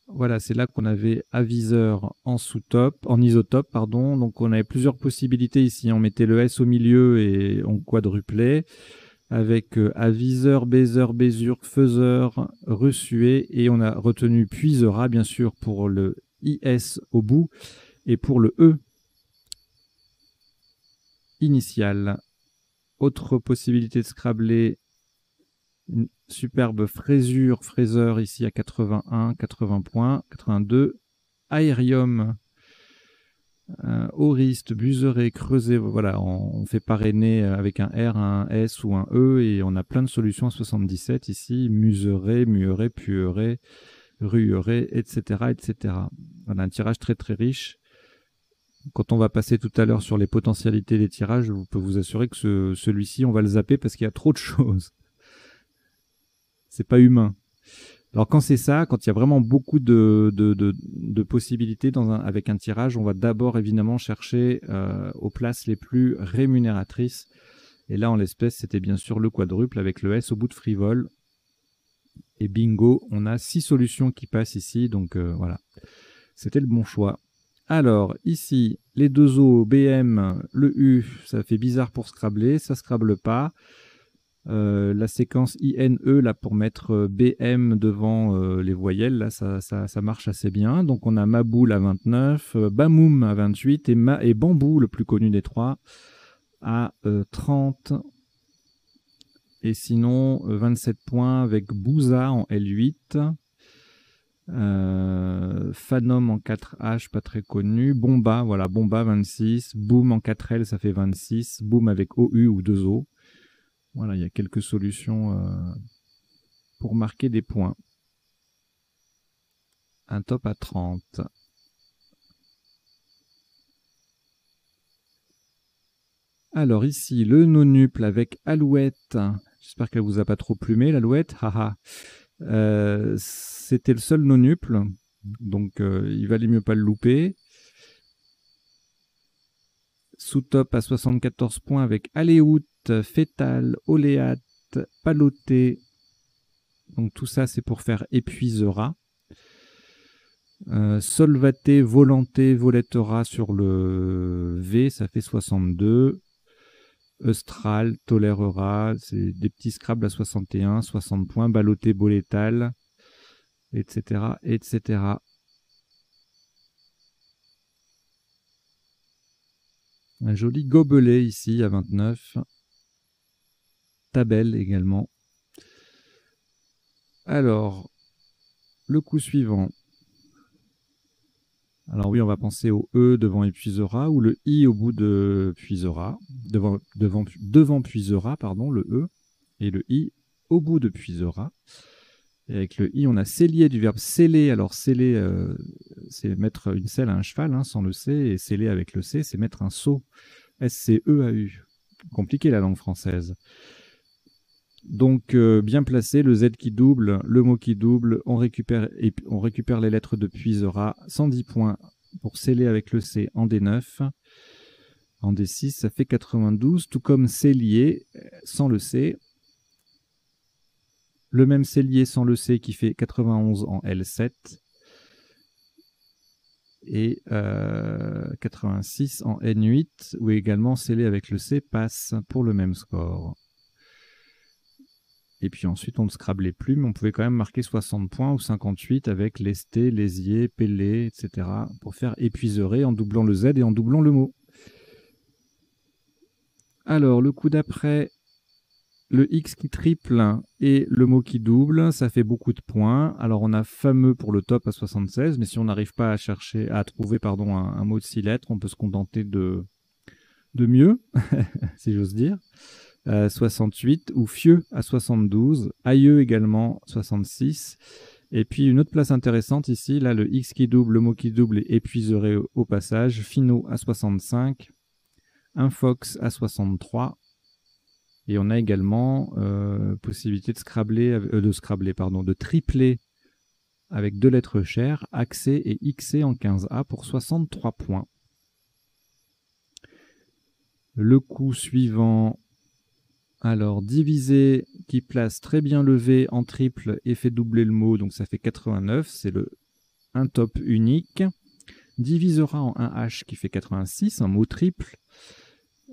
S1: voilà, c'est là qu'on avait aviseur en sous-top, en isotope, pardon. Donc on avait plusieurs possibilités ici. On mettait le S au milieu et on quadruplait. Avec aviseur, baiser, baisure, faiseur, reçué, et on a retenu puisera, bien sûr, pour le IS au bout, et pour le E initial. Autre possibilité de scrabler, une superbe fraisure, fraiseur ici à 81, 80 points, 82, aérium, auriste, buseret, creuset, voilà, on fait parrainer avec un R, un S ou un E, et on a plein de solutions à 77 ici, museret, mueret, pueret, rueret, etc., etc. On a un tirage très riche. Quand on va passer tout à l'heure sur les potentialités des tirages, je peux vous assurer que celui-ci, on va le zapper parce qu'il y a trop de choses. C'est pas humain. Alors quand c'est ça, quand il y a vraiment beaucoup de possibilités avec un tirage, on va d'abord évidemment chercher aux places les plus rémunératrices. Et là, en l'espèce, c'était bien sûr le quadruple avec le S au bout de frivole. Et bingo, on a 6 solutions qui passent ici, donc voilà. C'était le bon choix. Alors, ici, les deux O, BM, le U, ça fait bizarre pour scrabler, ça scrable pas. La séquence INE, là, pour mettre BM devant les voyelles, là, ça marche assez bien. Donc, on a Maboul à 29, Bamoum à 28 et Bambou, le plus connu des trois, à 30. Et sinon, 27 points avec Bouza en L8. Phanom en 4H, pas très connu. Bomba, voilà, Bomba 26. Boom en 4L, ça fait 26. Boom avec OU ou 2O. Voilà, il y a quelques solutions pour marquer des points. Un top à 30. Alors ici, le nonuple avec Alouette J'espère qu'elle vous a pas trop plumé, l'alouette. Haha. C'était le seul nonuple, donc il valait mieux pas le louper. Sous-top à 74 points avec Aléout, Fétal, Oléate, Paloté. Donc tout ça, c'est pour faire Épuisera. Solvaté, Volanté, Volettera sur le V, ça fait 62. Eustral, Tolérera, c'est des petits Scrabble à 61, 60 points. Baloté, Bolétal, etc., etc. Un joli gobelet ici à 29. Tabelle également. Alors, le coup suivant. Alors oui, on va penser au E devant Épuisera ou le I au bout de Puisera. Devant Puisera, pardon, le E. Et le I au bout de Puisera. Et avec le I, on a cellier du verbe sceller. Alors sceller, c'est mettre une selle à un cheval, hein, sans le C. Et sceller avec le C, c'est mettre un seau. S-C-E-A-U. Compliqué la langue française. Donc bien placé, le Z qui double, le mot qui double, on récupère les lettres de Puisera, 110 points pour sceller avec le C en D9. En D6, ça fait 92, tout comme cellier sans le C. Le même cellier sans le C qui fait 91 en L7. Et 86 en N8, où également scellé avec le C passe pour le même score. Et puis ensuite, on ne scrablait plus, mais on pouvait quand même marquer 60 points ou 58 avec lesté, lésier, pellé, etc. pour faire épuiserer en doublant le Z et en doublant le mot. Alors, le coup d'après, le X qui triple et le mot qui double, ça fait beaucoup de points. Alors, on a fameux pour le top à 76, mais si on n'arrive pas à trouver un mot de 6 lettres, on peut se contenter de mieux, si j'ose dire. 68, ou Fieux à 72, Aïeux également 66. Et puis une autre place intéressante ici, là le X qui double, le mot qui double et épuiserait au passage, Finot à 65, Infox à 63. Et on a également possibilité de tripler avec deux lettres chères, Accès et XC en 15A pour 63 points. Le coup suivant, alors diviser qui place très bien le V en triple et fait doubler le mot, donc ça fait 89, c'est un top unique. Divisera en 1H qui fait 86, un mot triple.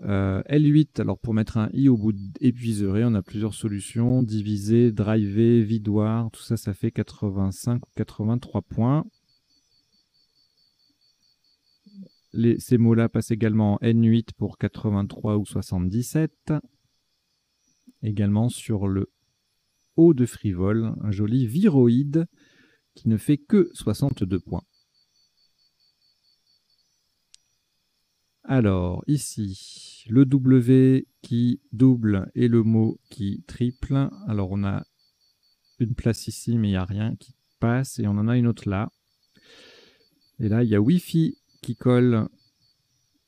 S1: L8, alors pour mettre un I au bout d'épuiserait, on a plusieurs solutions. Diviser, driver, vidoir, tout ça, ça fait 85 ou 83 points. Ces mots-là passent également en N8 pour 83 ou 77. Également sur le O de frivole, un joli viroïde qui ne fait que 62 points. Alors, ici, le W qui double et le mot qui triple. Alors, on a une place ici, mais il n'y a rien qui passe. Et on en a une autre là. Et là, il y a Wi-Fi qui colle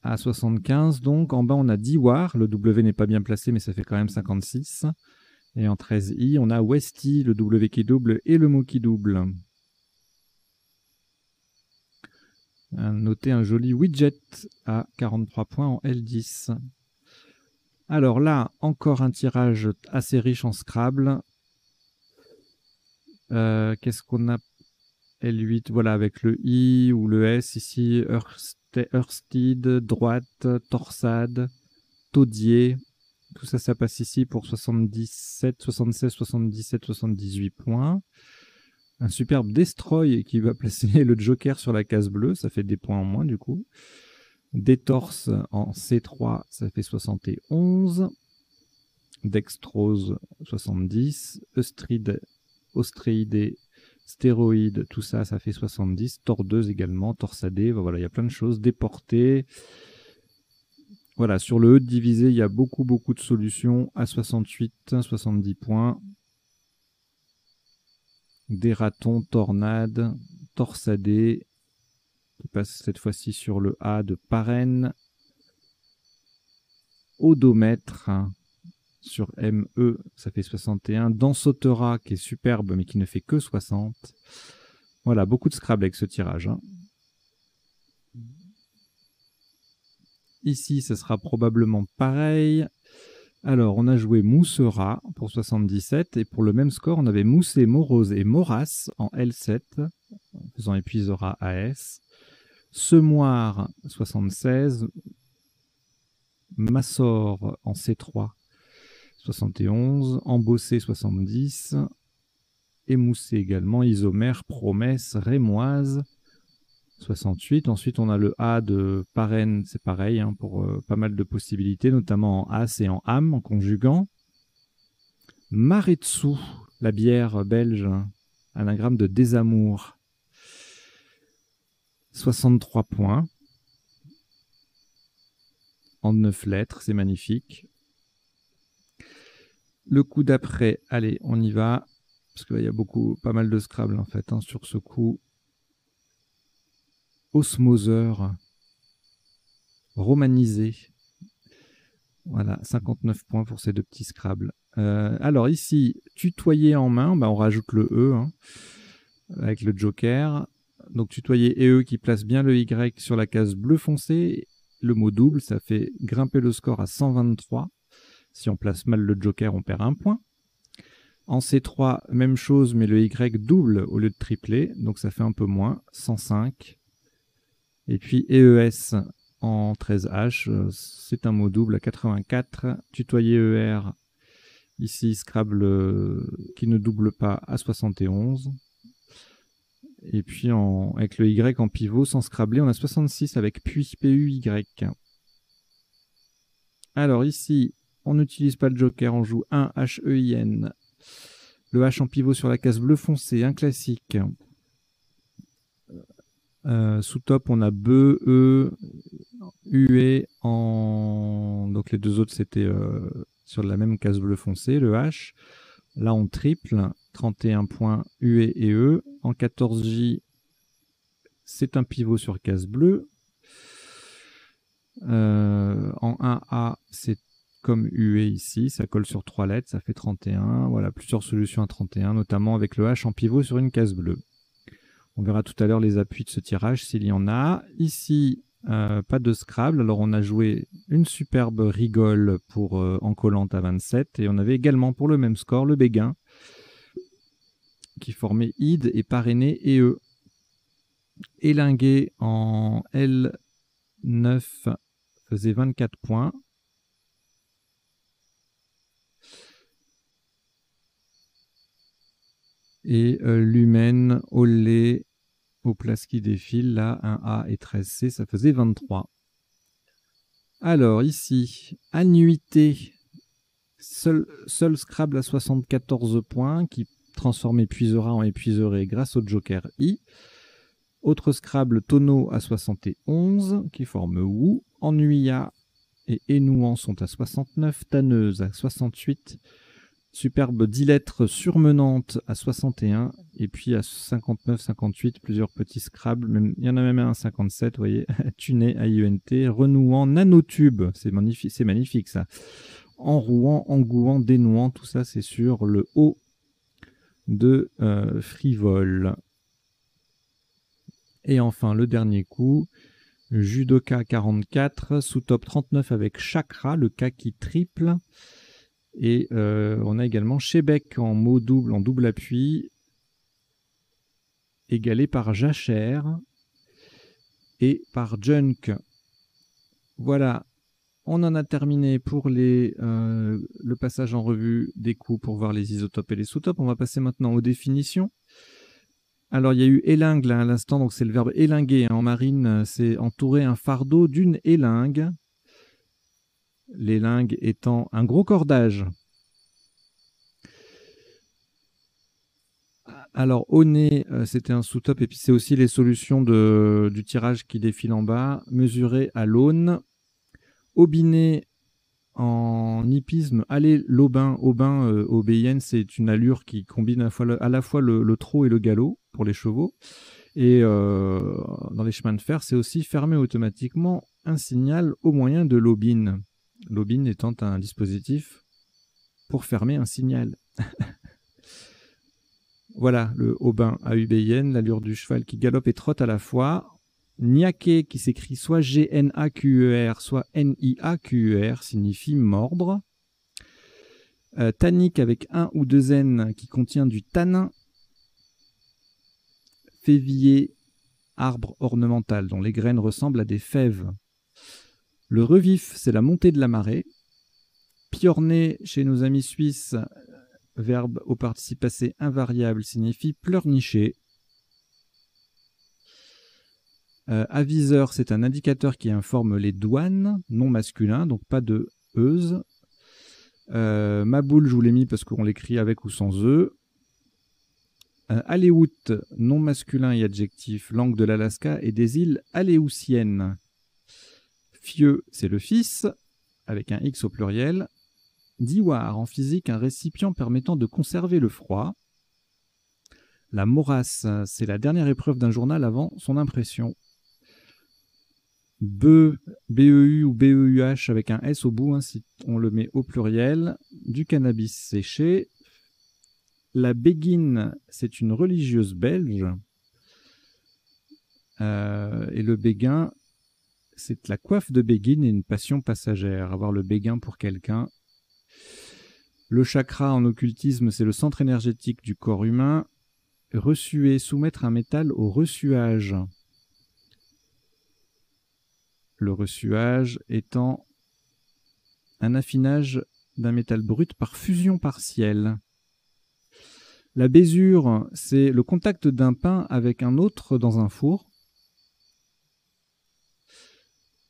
S1: à 75. Donc, en bas, on a Diwar. Le W n'est pas bien placé, mais ça fait quand même 56. Et en 13i, on a Westy, le W qui double et le mot qui double. Notez un joli widget à 43 points en L10. Alors là, encore un tirage assez riche en Scrabble. Qu'est-ce qu'on a? L8, voilà, avec le I ou le S ici. Hersted, droite, torsade, taudier. Tout ça, ça passe ici pour 77, 76, 77, 78 points. Un superbe Destroy qui va placer le Joker sur la case bleue. Ça fait des points en moins du coup. Détorse en C3, ça fait 71. Dextrose, 70. Ostréidé, stéroïde, tout ça, ça fait 70. Tordeuse également, torsadé. Voilà, il y a plein de choses. Déporté. Voilà, sur le E de divisé, il y a beaucoup de solutions. À 68, 70 points. Des ratons, tornades, torsadés, qui passe cette fois-ci sur le A de parraine. Odomètre, sur ME, ça fait 61. Dans Sautera, qui est superbe, mais qui ne fait que 60. Voilà, beaucoup de Scrabble avec ce tirage. Hein. Ici, ce sera probablement pareil. Alors, on a joué Moussera pour 77, et pour le même score, on avait Moussé, Morose et Moras en L7, en faisant épuisera AS. Semoir 76, Massor en C3 71, Embossé 70, Émoussé également, Isomère, Promesse, Rémoise 68. Ensuite, on a le A de Parenne, c'est pareil, hein, pour pas mal de possibilités, notamment en As et en Am, en conjuguant. Maretsu, la bière belge, anagramme de désamour. 63 points. En 9 lettres, c'est magnifique. Le coup d'après, allez, on y va. Parce qu'il y a pas mal de Scrabble en fait, hein, sur ce coup. Osmoseur. Romanisé. Voilà, 59 points pour ces deux petits Scrabble. Alors ici, tutoyer en main, bah, on rajoute le E hein, avec le joker. Donc tutoyer et E qui place bien le Y sur la case bleu foncé. Le mot double, ça fait grimper le score à 123. Si on place mal le joker, on perd un point. En C3, même chose, mais le Y double au lieu de tripler. Donc ça fait un peu moins, 105. Et puis EES en 13H, c'est un mot double à 84. Tutoyer ER, ici Scrabble qui ne double pas à 71. Et puis avec le Y en pivot sans scrabbler, on a 66 avec puis PUY. Alors ici, on n'utilise pas le joker, on joue 1 HEIN. Le H en pivot sur la case bleu foncé, un classique. Sous top, on a BE, UE en. Donc les deux autres, c'était sur la même case bleu foncé, le H. Là, on triple, 31 points UE et E. En 14J, c'est un pivot sur case bleue. En 1A, c'est comme UE ici, ça colle sur 3 lettres, ça fait 31. Voilà, plusieurs solutions à 31, notamment avec le H en pivot sur une case bleue. On verra tout à l'heure les appuis de ce tirage s'il y en a. Ici, pas de Scrabble. Alors on a joué une superbe rigole pour en collante à 27. Et on avait également pour le même score le Béguin qui formait id et parrainé et E. Élingué en L9 faisait 24 points. Et Lumen, Olé, aux places qui défilent, là, 1A et 13C, ça faisait 23. Alors, ici, annuité, seul Scrabble à 74 points, qui transforme épuisera en épuiserait grâce au joker I. Autre Scrabble, tonneau à 71, qui forme OU. Ennuya et énouant sont à 69, tanneuse à 68, superbe 10 lettres surmenante à 61, et puis à 59, 58, plusieurs petits Scrabble, il y en a même un à 57, vous voyez, tuné à IENT, renouant, nanotube, c'est magnifique ça. Enrouant, engouant, dénouant, tout ça c'est sur le haut de frivole. Et enfin le dernier coup, judoka 44, sous top 39 avec chakra, le K qui triple. Et on a également Chebec en mot double, en double appui, égalé par Jachère et par Junk. Voilà, on en a terminé pour le passage en revue des coups pour voir les isotopes et les sous-topes. On va passer maintenant aux définitions. Alors, il y a eu élingue là à l'instant, donc c'est le verbe élinguer. En marine, c'est entourer un fardeau d'une élingue. L'élingue étant un gros cordage. Alors, au nez, c'était un sous-top, et puis c'est aussi les solutions du tirage qui défile en bas. Mesuré à l'aune. Aubiné en hippisme, aller l'aubin. Aubin, obéienne, c'est une allure qui combine à la fois le trot et le galop pour les chevaux. Et dans les chemins de fer, c'est aussi fermer automatiquement un signal au moyen de l'aubine. L'aubine étant un dispositif pour fermer un signal. Voilà, le Aubin AUBIN, l'allure du cheval qui galope et trotte à la fois. Niaquer, qui s'écrit soit G-N-A-Q-E-R, soit N-I-A-Q-E-R, signifie mordre. Tannique avec un ou deux N qui contient du tanin. Févier, arbre ornemental dont les graines ressemblent à des fèves. Le revif, c'est la montée de la marée. Piorner, chez nos amis suisses, verbe au participe passé invariable, signifie pleurnicher. Aviseur, c'est un indicateur qui informe les douanes, non masculin, donc pas de euse. Maboule, je vous l'ai mis parce qu'on l'écrit avec ou sans e. Aléout, non masculin et adjectif, langue de l'Alaska et des îles aléoutiennes. Fieux, c'est le fils, avec un X au pluriel. Diwar, en physique, un récipient permettant de conserver le froid. La morasse, c'est la dernière épreuve d'un journal avant son impression. B-E-U ou B-E-U-H avec un S au bout, hein, si on le met au pluriel. Du cannabis séché. La béguine, c'est une religieuse belge. Et le béguin, c'est la coiffe de béguine et une passion passagère. Avoir le béguin pour quelqu'un. Le chakra en occultisme, c'est le centre énergétique du corps humain. Ressuer, soumettre un métal au ressuage. Le ressuage étant un affinage d'un métal brut par fusion partielle. La bésure, c'est le contact d'un pain avec un autre dans un four.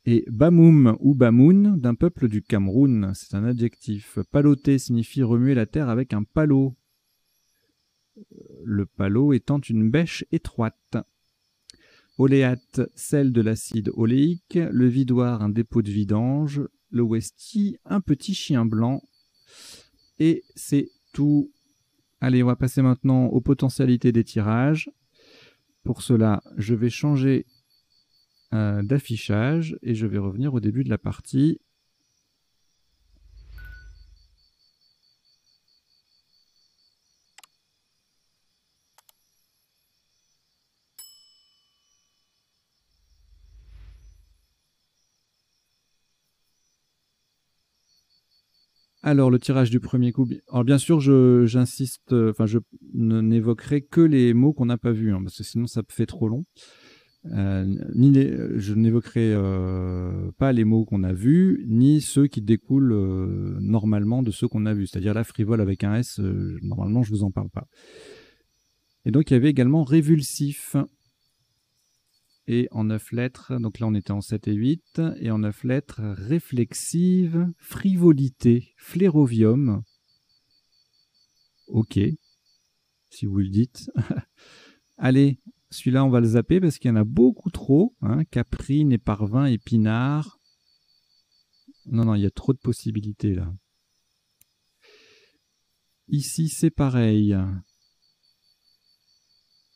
S1: Et Bamoum ou Bamoun, d'un peuple du Cameroun, c'est un adjectif. Paloter signifie remuer la terre avec un palot. Le palot étant une bêche étroite. Oléate, sel de l'acide oléique. Le vidoir, un dépôt de vidange. Le westie, un petit chien blanc. Et c'est tout. Allez, on va passer maintenant aux potentialités des tirages. Pour cela, je vais changer d'affichage et je vais revenir au début de la partie. Alors, le tirage du premier coup. Alors, bien sûr, j'insiste, je n'évoquerai que les mots qu'on n'a pas vus, hein, parce que sinon, ça fait trop long. Je n'évoquerai pas les mots qu'on a vus, ni ceux qui découlent normalement de ceux qu'on a vus. C'est-à-dire la frivole avec un S, normalement, je ne vous en parle pas. Et donc, il y avait également révulsif. Et en 9 lettres, donc là on était en 7 et 8, et en 9 lettres, réflexive, frivolité, flérovium. Ok, si vous le dites. Allez, celui-là on va le zapper parce qu'il y en a beaucoup trop. Hein, caprine, éparvin, épinard. Non, il y a trop de possibilités là. Ici c'est pareil.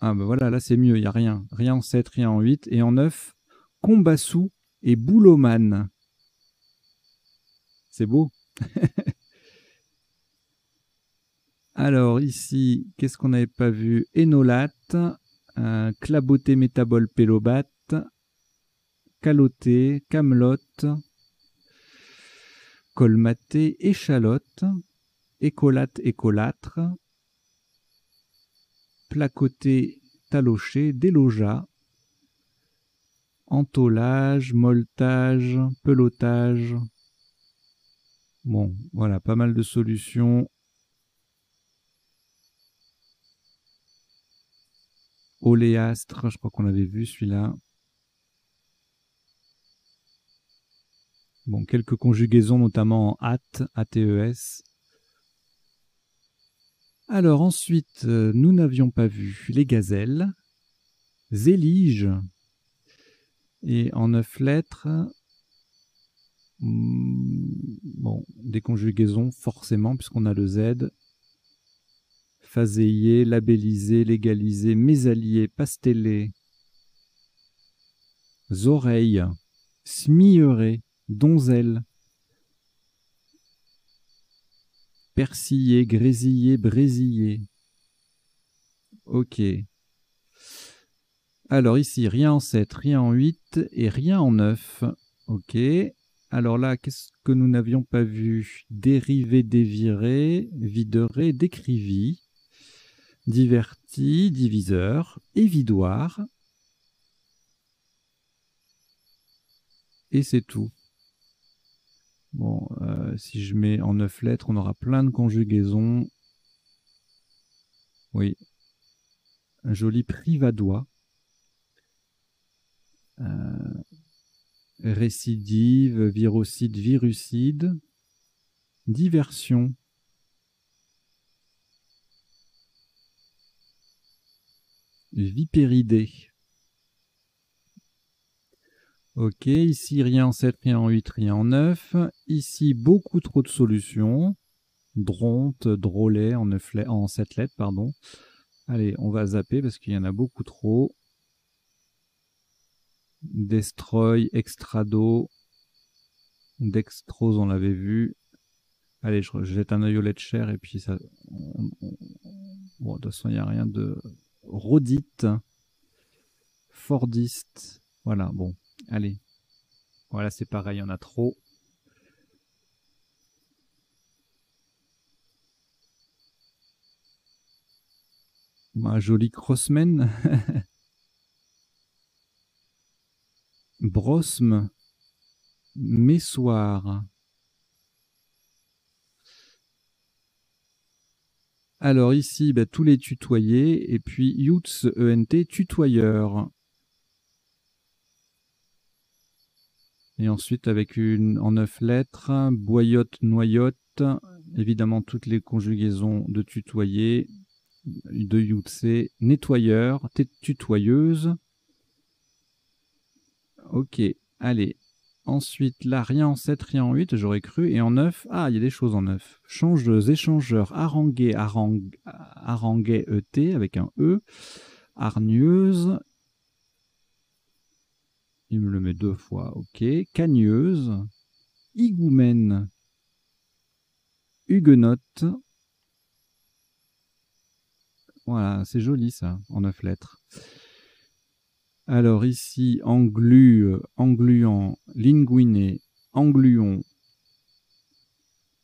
S1: Ah ben voilà, là c'est mieux, il n'y a rien. Rien en 7, rien en 8. Et en 9, combassou et boulomane. C'est beau. Alors ici, qu'est-ce qu'on n'avait pas vu? Énolate, claboté métabole pélobate, caloté, camelote, colmaté, échalote, écolate, écolâtre, placoté, taloché, délogeat, entolage, molletage, pelotage. Bon, voilà, pas mal de solutions. Oléastre, je crois qu'on l'avait vu celui-là. Bon, quelques conjugaisons, notamment en hâte, ATES. Alors ensuite, nous n'avions pas vu les gazelles, zélige, et en 9 lettres, bon, des conjugaisons forcément, puisqu'on a le Z, phaséier, labellisé, légalisé, mésalier, pastellé, oreilles, smieré, donzelle, persiller, grésiller, brésiller. Ok. Alors ici, rien en 7, rien en 8 et rien en 9. Ok. Alors là, qu'est-ce que nous n'avions pas vu? Dérivé, déviré, viderai, décrivi, diverti, diviseur, évidoir. Et c'est tout. Bon, si je mets en 9 lettres, on aura plein de conjugaisons. Oui. Un joli privadois. Récidive, virocide, virucide. Diversion. Vipéridé. Ok, ici rien en 7, rien en 8, rien en 9. Ici beaucoup trop de solutions. Dronte, drôlet en 7 lettres, pardon. Allez, on va zapper parce qu'il y en a beaucoup trop. Destroy, extrado, dextrose, on l'avait vu. Allez, je jette un œil au Letcher et puis ça. Bon, de toute façon, il n'y a rien de. Rodite, fordiste. Voilà, bon, allez. Voilà, c'est pareil, il y en a trop. Un joli crossman. Brosme, messoir. Alors ici, bah, tous les tutoyés, et puis Youts, ENT, tutoyeur. Et ensuite, avec en 9 lettres, boyotte, noyotte, évidemment toutes les conjugaisons de tutoyer, de Youtsé, nettoyeur, tutoyeuse. Ok, allez. Ensuite, là, rien en 7, rien en 8, j'aurais cru. Et en 9, ah, il y a des choses en 9. Changeuse, échangeur, haranguet, haranguet ET avec un E. Hargneuse. Il me le met 2 fois, ok. Cagneuse. Higoumène. Huguenote. Voilà, c'est joli ça, en 9 lettres. Alors ici, engluant, linguiné, engluon,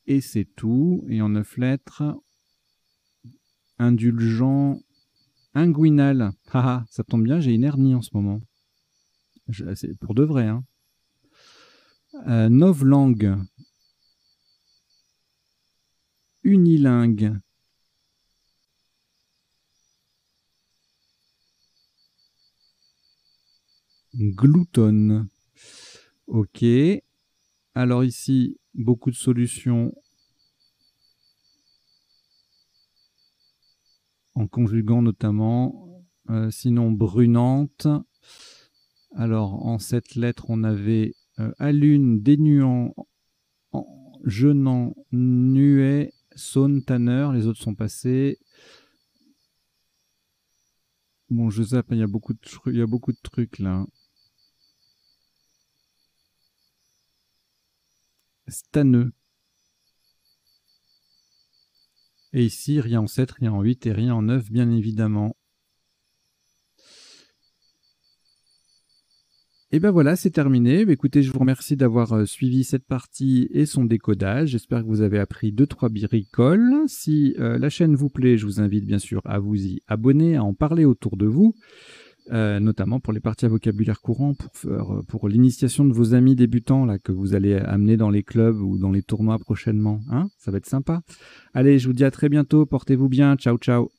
S1: et c'est tout. Et en 9 lettres, indulgent, inguinal. Haha, ça tombe bien, j'ai une hernie en ce moment. C'est pour de vrai. Hein. Novlangue, unilingue. Gloutonne. Ok. Alors ici, beaucoup de solutions en conjuguant notamment. Sinon, brunante. Alors, en 7 lettres, on avait alune, dénuant, jeûnant, nuet, saune, tanneur. Les autres sont passés. Bon, je zappe, il y a beaucoup de trucs là. Stanneux. Et ici, rien en 7, rien en 8 et rien en 9, bien évidemment. Et ben voilà, c'est terminé. Écoutez, je vous remercie d'avoir suivi cette partie et son décodage. J'espère que vous avez appris 2-3 bricoles. Si la chaîne vous plaît, je vous invite bien sûr à vous y abonner, à en parler autour de vous, notamment pour les parties à vocabulaire courant, pour l'initiation de vos amis débutants là, que vous allez amener dans les clubs ou dans les tournois prochainement. Hein, ça va être sympa. Allez, je vous dis à très bientôt. Portez-vous bien. Ciao, ciao.